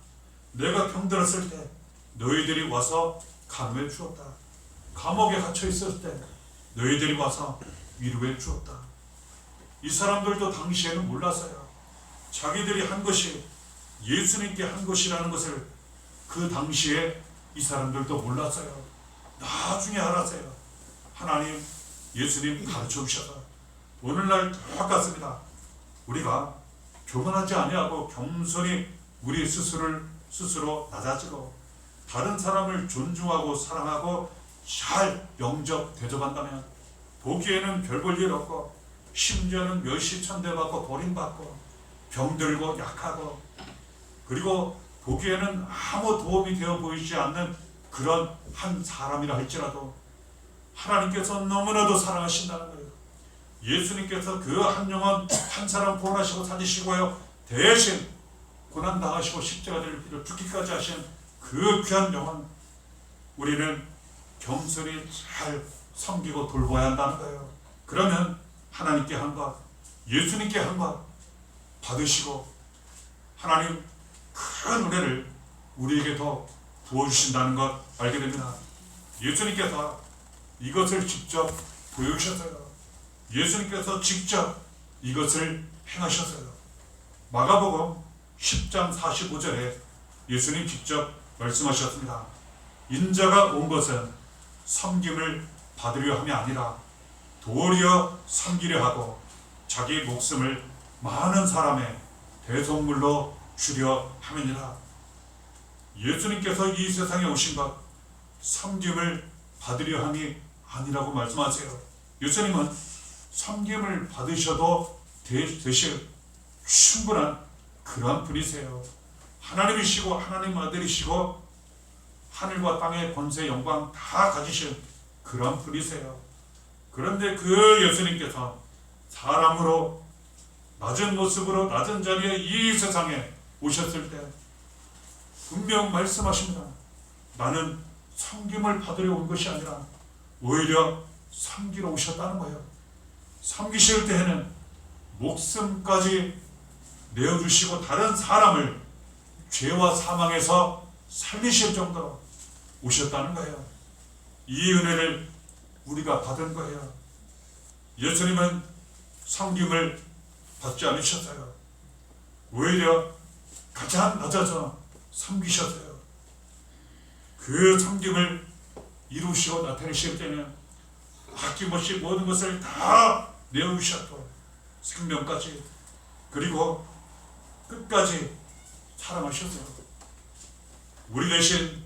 내가 병들었을 때 너희들이 와서 간호해 주었다. 감옥에 갇혀 있을 때 너희들이 와서 위로해 주었다. 이 사람들도 당시에는 몰랐어요. 자기들이 한 것이 예수님께 한 것이라는 것을 그 당시에 이 사람들도 몰랐어요. 나중에 알았어요. 하나님, 예수님 가르쳐 주셔서 오늘날 똑같습니다. 우리가 교만하지 아니하고 겸손히 우리 스스로 낮아지고 다른 사람을 존중하고 사랑하고 잘 영접 대접한다면 보기에는 별 볼 일 없고, 심지어는 멸시천대받고 버림받고 병들고 약하고, 그리고 보기에는 아무 도움이 되어 보이지 않는 그런 한 사람이라 할지라도 하나님께서 너무나도 사랑하신다는 거예요. 예수님께서 그 한 영혼 한 사람 구원하시고 살리시고요, 대신 고난당하시고 십자가를 빌어 죽기까지 하신 그 귀한 영혼, 우리는 겸손히 잘 섬기고 돌봐야 한다는 거예요. 그러면 하나님께 한 것, 예수님께 한 것 받으시고 하나님 큰 은혜를 우리에게 더 부어주신다는 것 알게 됩니다. 예수님께서 이것을 직접 보여주셨어요. 예수님께서 직접 이것을 행하셨어요. 마가복음 10장 45절에 예수님 직접 말씀하셨습니다. 인자가 온 것은 섬김을 받으려 함이 아니라 도리어 섬기려 하고 자기 목숨을 많은 사람의 대속물로 주려 함이니라. 예수님께서 이 세상에 오신 것 섬김을 받으려 함이 아니라고 말씀하세요. 예수님은 섬김을 받으셔도 되실 충분한 그런 분이세요. 하나님이시고 하나님 아들이시고 하늘과 땅의 권세 영광 다 가지신 그런 분이세요. 그런데 그 예수님께서 사람으로 낮은 모습으로 낮은 자리에 이 세상에 오셨을 때 분명 말씀하십니다. 나는 섬김을 받으려 온 것이 아니라 오히려 섬기러 오셨다는 거예요. 섬기실 때에는 목숨까지 내어주시고 다른 사람을 죄와 사망에서 살리실 정도로 오셨다는 거예요. 이 은혜를 우리가 받은 거예요. 예수님은 섬김을 받지 않으셨어요. 오히려 가장 낮아져 섬기셨어요. 그 섬김을 이루시고 나타내실 때는 아낌없이 모든 것을 다 내어주셨고 생명까지 그리고 끝까지 사랑하셨어요. 우리 대신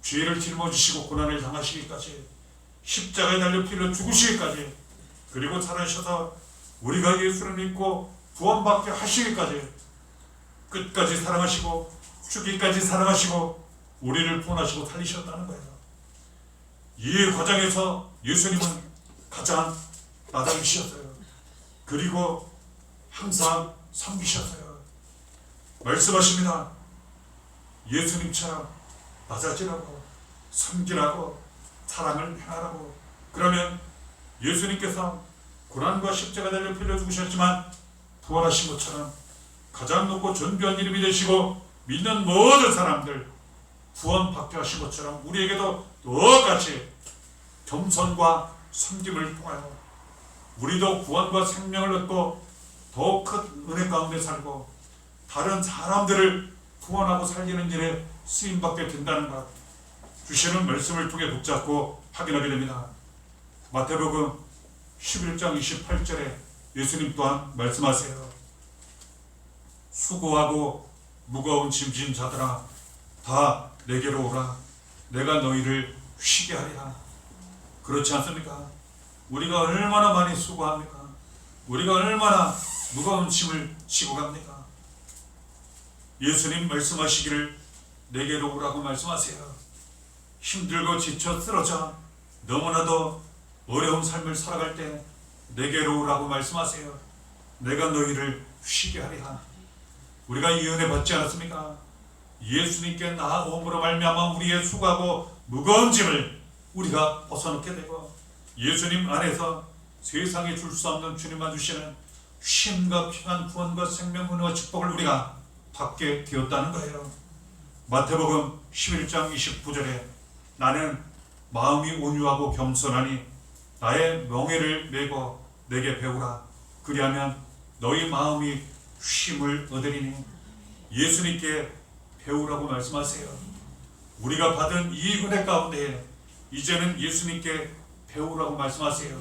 죄를 짊어지시고 고난을 당하시기까지 십자가에 달려 피를 죽으시기까지 그리고 살아셔서 우리가 예수를 믿고 구원받게 하시기까지 끝까지 사랑하시고 죽기까지 사랑하시고 우리를 구원하시고 살리셨다는 거예요. 이 과정에서 예수님은 가장 낮아지셨어요. 그리고 항상 섬기셨어요. 말씀하십니다. 예수님처럼 낮아지라고 섬기라고 사랑을 행하라고. 그러면 예수님께서 고난과 십자가 달려 피를 죽으셨지만 부활하신 것처럼 가장 높고 존귀한 이름이 되시고 믿는 모든 사람들 구원받게 하신 것처럼 우리에게도 똑같이 겸손과 섬김을 통하여 우리도 구원과 생명을 얻고 더욱 큰 은혜 가운데 살고 다른 사람들을 구원하고 살리는 일에 쓰임받게 된다는 것 주시는 말씀을 통해 붙잡고 확인하게 됩니다. 마태복음 11장 28절에 예수님 또한 말씀하세요. 수고하고 무거운 짐진 자들아 다 내게로 오라. 내가 너희를 쉬게 하리라. 그렇지 않습니까? 우리가 얼마나 많이 수고합니까? 우리가 얼마나 무거운 짐을 지고 갑니까? 예수님 말씀하시기를 내게로 오라고 말씀하세요. 힘들고 지쳐 쓰러져 너무나도 어려운 삶을 살아갈 때 내게로 오라고 말씀하세요. 내가 너희를 쉬게 하리라. 우리가 이 은혜 받지 않았습니까? 예수님께 나아옴으로 말미암아 우리의 수고하고 무거운 짐을 우리가 벗어놓게 되고 예수님 안에서 세상에 줄 수 없는 주님만 주시는 쉼과 평안 구원과 생명 은혜와 축복을 우리가 받게 되었다는 거예요. 마태복음 11장 29절에 나는 마음이 온유하고 겸손하니 나의 명예를 메고 내게 배우라. 그리하면 너희 마음이 쉼을 얻으리니. 예수님께 배우라고 말씀하세요. 우리가 받은 이 은혜 가운데 이제는 예수님께 배우라고 말씀하세요.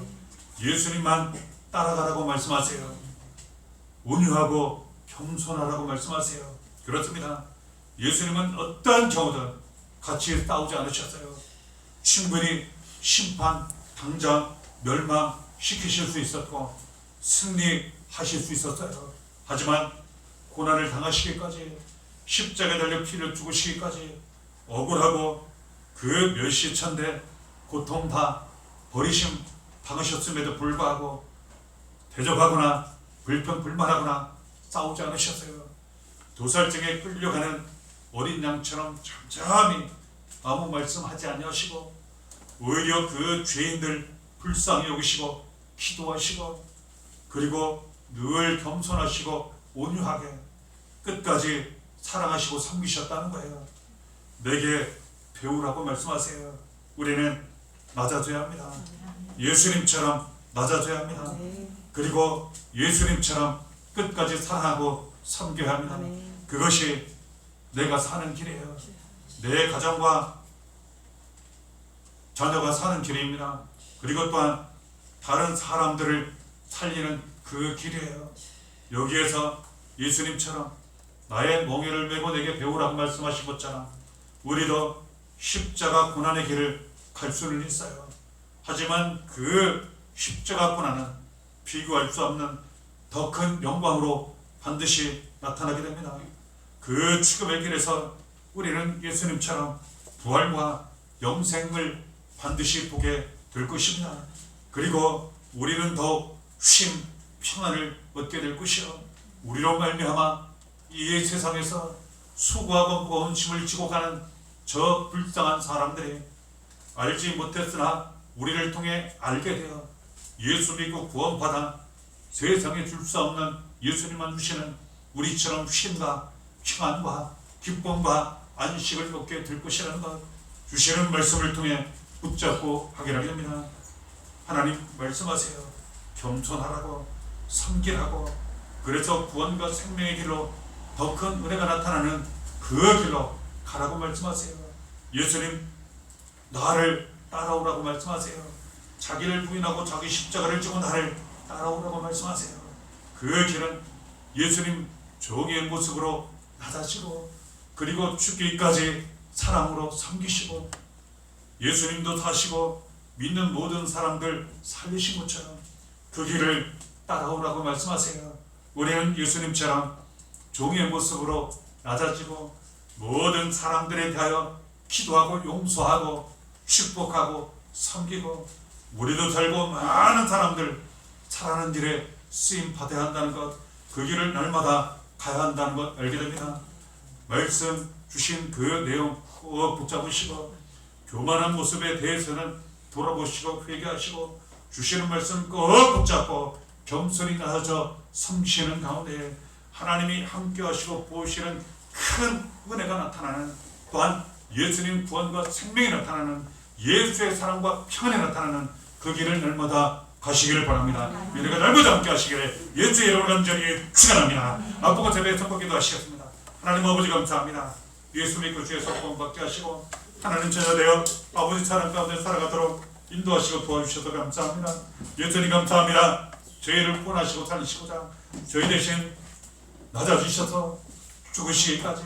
예수님만 따라가라고 말씀하세요. 온유하고 겸손하라고 말씀하세요. 그렇습니다. 예수님은 어떠한 경우든 같이 싸우지 않으셨어요. 충분히 심판, 당장 멸망시키실 수 있었고 승리하실 수 있었어요. 하지만 고난을 당하시기까지 십자가에 달려 피를 죽으시기까지 억울하고 그 멸시천대 고통 다 버리심 당하셨음에도 불구하고 대적하거나 불평불만하거나 싸우지 않으셨어요. 도살증에 끌려가는 어린 양처럼 잠잠히 아무 말씀하지 아니하시고 오히려 그 죄인들 불쌍히 여기시고 기도하시고 그리고 늘 겸손하시고 온유하게 끝까지 사랑하시고 섬기셨다는 거예요. 내게 배우라고 말씀하세요. 우리는 맞아줘야 합니다. 예수님처럼 맞아줘야 합니다. 그리고 예수님처럼 끝까지 사랑하고 섬겨야 합니다. 그것이 내가 사는 길이에요. 내 가정과 자녀가 사는 길입니다. 그리고 또한 다른 사람들을 살리는 그 길이에요. 여기에서 예수님처럼 나의 멍에를 메고 내게 배우라고 말씀하시었잖아. 우리도 십자가 고난의 길을 갈 수는 있어요. 하지만 그 십자가 고난은 비교할 수 없는 더 큰 영광으로 반드시 나타나게 됩니다. 그 죽음의 길에서 우리는 예수님처럼 부활과 영생을 반드시 보게 될 것입니다. 그리고 우리는 더욱 쉼, 평안을 얻게 될 것이요, 우리로 말미암아 이 세상에서 수고하고 무거운 짐을 지고 가는 저 불쌍한 사람들이 알지 못했으나 우리를 통해 알게 되어 예수 믿고 구원받아 세상에 줄 수 없는 예수님만 주시는 우리처럼 쉼과 평안과 기쁨과 안식을 얻게 될 것이라는 것, 주시는 말씀을 통해 붙잡고 하게 됩니다. 하나님 말씀하세요. 겸손하라고, 섬기라고. 그래서 구원과 생명의 길로 더 큰 은혜가 나타나는 그 길로 가라고 말씀하세요. 예수님, 나를 따라오라고 말씀하세요. 자기를 부인하고 자기 십자가를 지고 나를 따라오라고 말씀하세요. 그 길은 예수님 종의 모습으로 낮아지고 그리고 죽기까지 사랑으로 섬기시고 예수님도 사시고 믿는 모든 사람들 살리신 것처럼 그 길을 따라오라고 말씀하세요. 우리는 예수님처럼 종의 모습으로 낮아지고 모든 사람들에 대하여 기도하고 용서하고 축복하고 섬기고 우리도 살고 많은 사람들 살아가는 길에 쓰임 받아야 한다는 것, 그 길을 날마다 가야 한다는 것 알게 됩니다. 말씀 주신 그 내용 꼭 붙잡으시고 교만한 모습에 대해서는 돌아보시고 회개하시고 주시는 말씀 꼭 붙잡고 겸손히 나아져 섬기시는 가운데 하나님이 함께 하시고 보시는 큰 은혜가 나타나는, 또한 예수님 구원과 생명이 나타나는, 예수의 사랑과 평안이 나타나는 그 길을 날마다 가시기를 바랍니다. 은혜가 날마다 함께 하시기를 예수의 이름으로 간절히 축원합니다. 앞부분 세배에 선포기도 하시겠습니다. 하나님 아버지 감사합니다. 예수 믿고 주의 속공 받게 하시고 하나님 자녀 되어 아버지 사랑 가운데 살아가도록 인도하시고 도와주셔서 감사합니다. 예수님 감사합니다. 저희를 구원하시고 살리시고자 저희 대신 낮아주셔서 죽으시기까지,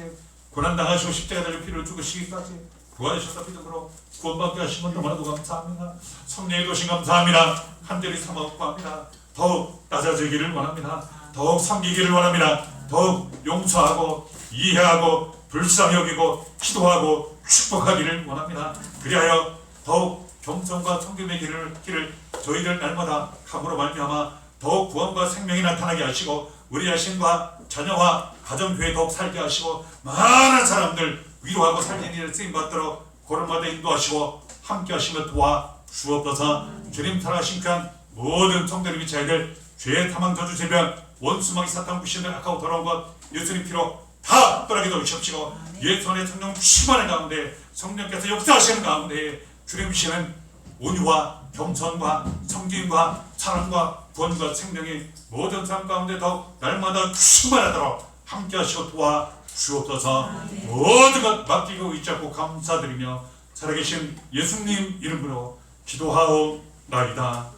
고난당하시고 십자가 달려 피를 죽으시기까지 구하셔서 믿음으로 구원받게 하신 건 너무나도 감사합니다. 성령의 도신 감사합니다. 간절히 삼아 구합니다. 더욱 낮아지기를 원합니다. 더욱 섬기기를 원합니다. 더욱 용서하고 이해하고 불쌍히 여기고 기도하고 축복하기를 원합니다. 그리하여 더욱 겸손과 성김의 길을 저희들 날마다 감으로 말미암아 더욱 구원과 생명이 나타나게 하시고 우리 자신과 자녀와 가정교회 더욱 살게 하시고 많은 사람들 위로하고 살리는 일을 쓰임받도록 고름마다 인도하시고 함께 하시며 도와 주옵소서. 주님 사랑하신 그 모든 성도의 미차이들 죄의 탐망 저주 재변 원수마귀 사탄 부신들 악하고 더러운 것 예수님 피로 다 떠나게 도우시옵시고 예수 안에 성령 충만한 가운데 성령께서 역사하시는 가운데 주님이시는 온유와 겸손과 섬김과 사랑과 구원과 생명이 모든 삶 가운데 더욱 날마다 충만하도록 함께 하시고 도와 주옵소서. 모든 것 맡기고 의지하고 감사드리며 살아계신 예수님 이름으로 기도하옵나이다.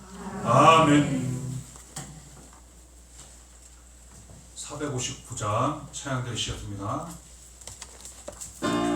아멘. 459장 찬양 드리시겠습니다. 누가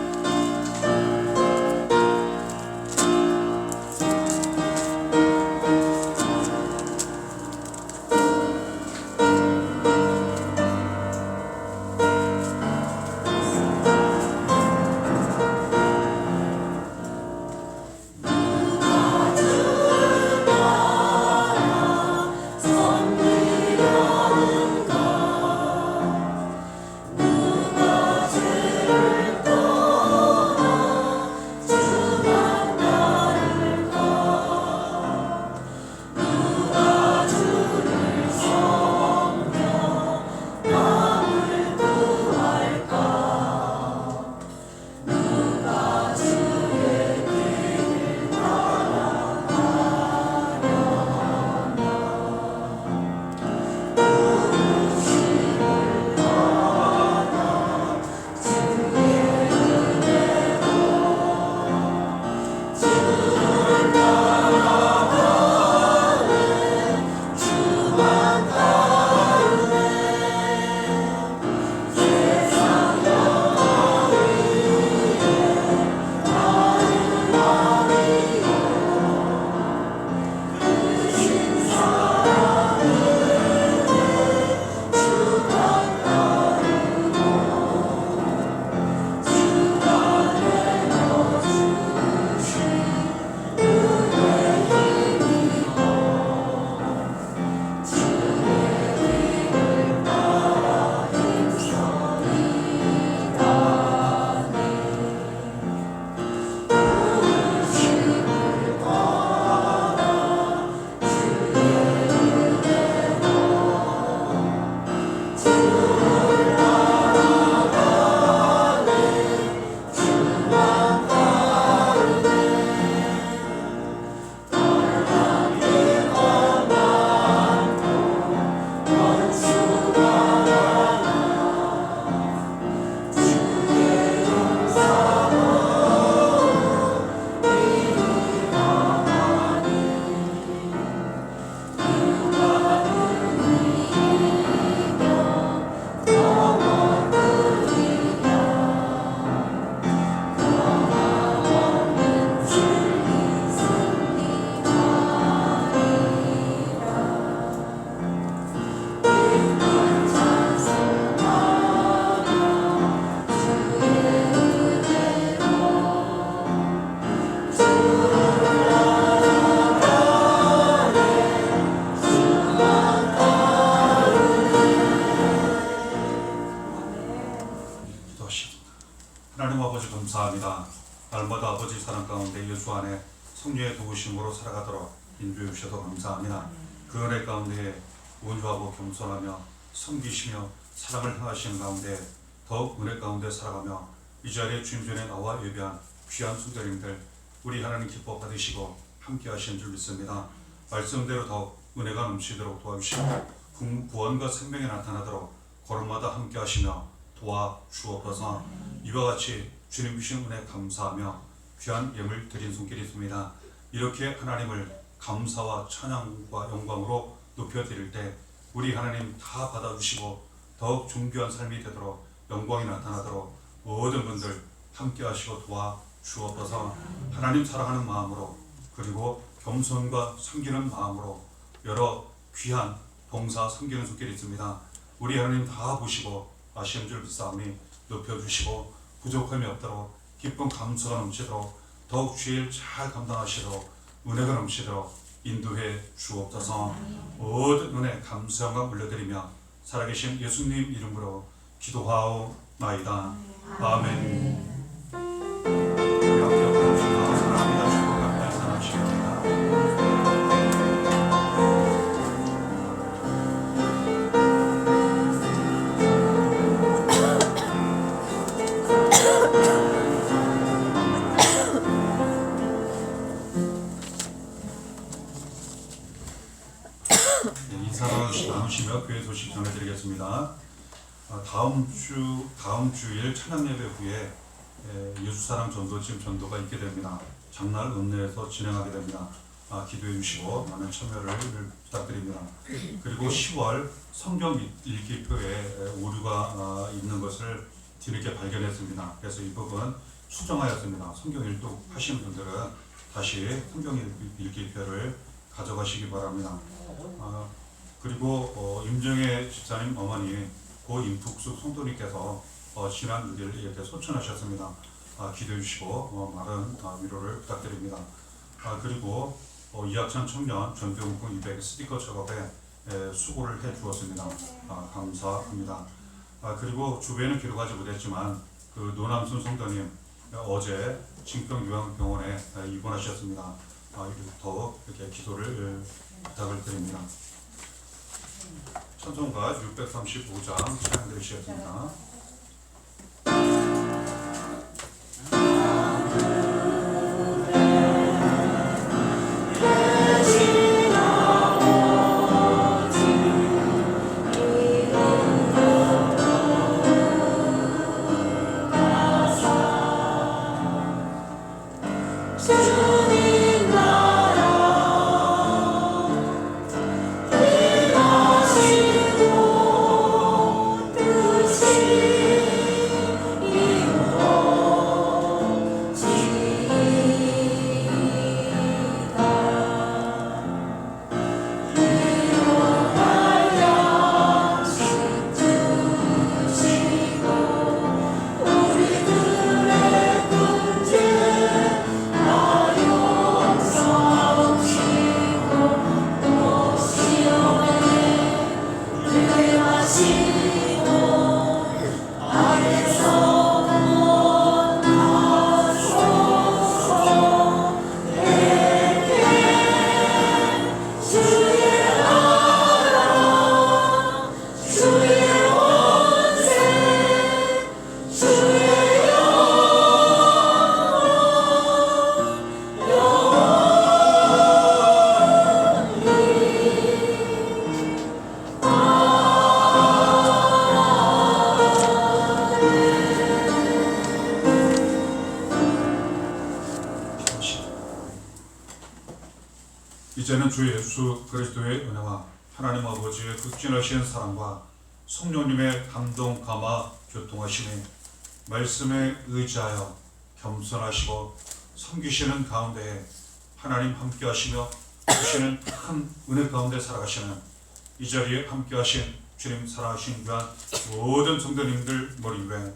가운데 예수 안에 성령의 도우심으로 살아가도록 인도해 주셔서 감사합니다. 그 은혜 가운데 온유하고 겸손하며 섬기시며 사랑을 행하시는 가운데 더욱 은혜 가운데 살아가며 이 자리에 주님 전에 나와 예배한 귀한 성도님들 우리 하나님 기뻐 받으시고 함께 하시는 줄 믿습니다. 말씀대로 더욱 은혜가 넘치도록 도와주시고 구원과 생명이 나타나도록 걸음마다 함께 하시며 도와주옵소서. 이와 같이 주님 주신 은혜 감사하며 귀한 예물 드린 손길이 있습니다. 이렇게 하나님을 감사와 찬양과 영광으로 높여드릴 때 우리 하나님 다 받아주시고 더욱 존귀한 삶이 되도록 영광이 나타나도록 모든 분들 함께 하시고 도와주옵소서. 하나님 사랑하는 마음으로 그리고 겸손과 섬기는 마음으로 여러 귀한 봉사 섬기는 손길이 있습니다. 우리 하나님 다 보시고 아시는 줄 믿사오니 높여주시고 부족함이 없도록 기쁨 감사가 넘치도록 더욱 주의 일 잘 감당하시도록 은혜가 넘치도록 인도해 주옵소서. 모든 은혜 감사와 올려드리며 살아계신 예수님 이름으로 기도하옵나이다. 아멘. 우리 함께 합시다. 사랑합니다. 축복합니다. 사랑하시겠습니다. 인사 나누시며 교회 소식 전해드리겠습니다. 다음 주일 찬양 예배 후에 예수사랑 전도팀 전도가 있게 됩니다. 장날 읍내에서 진행하게 됩니다. 기도해 주시고 많은 참여를 부탁드립니다. 그리고 10월 성경 읽기표에 오류가 있는 것을 뒤늦게 발견했습니다. 그래서 이 부분 수정하였습니다. 성경 일독 하시는 분들은 다시 성경 읽기표를 가져가시기 바랍니다. 그리고 임정혜 집사님 어머니 고 임숙숙 성도님께서 지난 6일 이렇게 소천하셨습니다. 기도해 주시고 많은 위로를 부탁드립니다. 그리고 이학찬 청년 전병국 200 스티커 작업에 수고를 해 주었습니다. 감사합니다. 그리고 주변은 기록하지 못했지만 그 노남순 성도님 어제 진평요양병원에 입원하셨습니다. 더욱 이렇게 기도를 부탁을 드립니다. 찬송가 635장 찬양 드리시겠습니다. 이제는 주 예수 그리스도의 은혜와 하나님 아버지의 극진하신 사랑과 성령님의 감동 감화 교통하심이 말씀에 의지하여 겸손하시고 섬기시는 가운데에 하나님 함께 하시며 주시는 큰 은혜 가운데 살아가시는 이 자리에 함께 하신 주님 사랑하신 귀한 모든 성도님들 머리 위에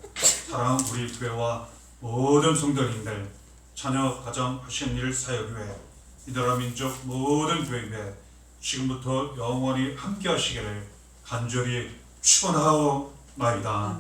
사랑하는 우리 교회와 모든 성도님들 자녀 가정 하신 일 사역 위에 이 나라 민족 모든 교회 위에 지금부터 영원히 함께 하시기를 간절히 축원하옵나이다.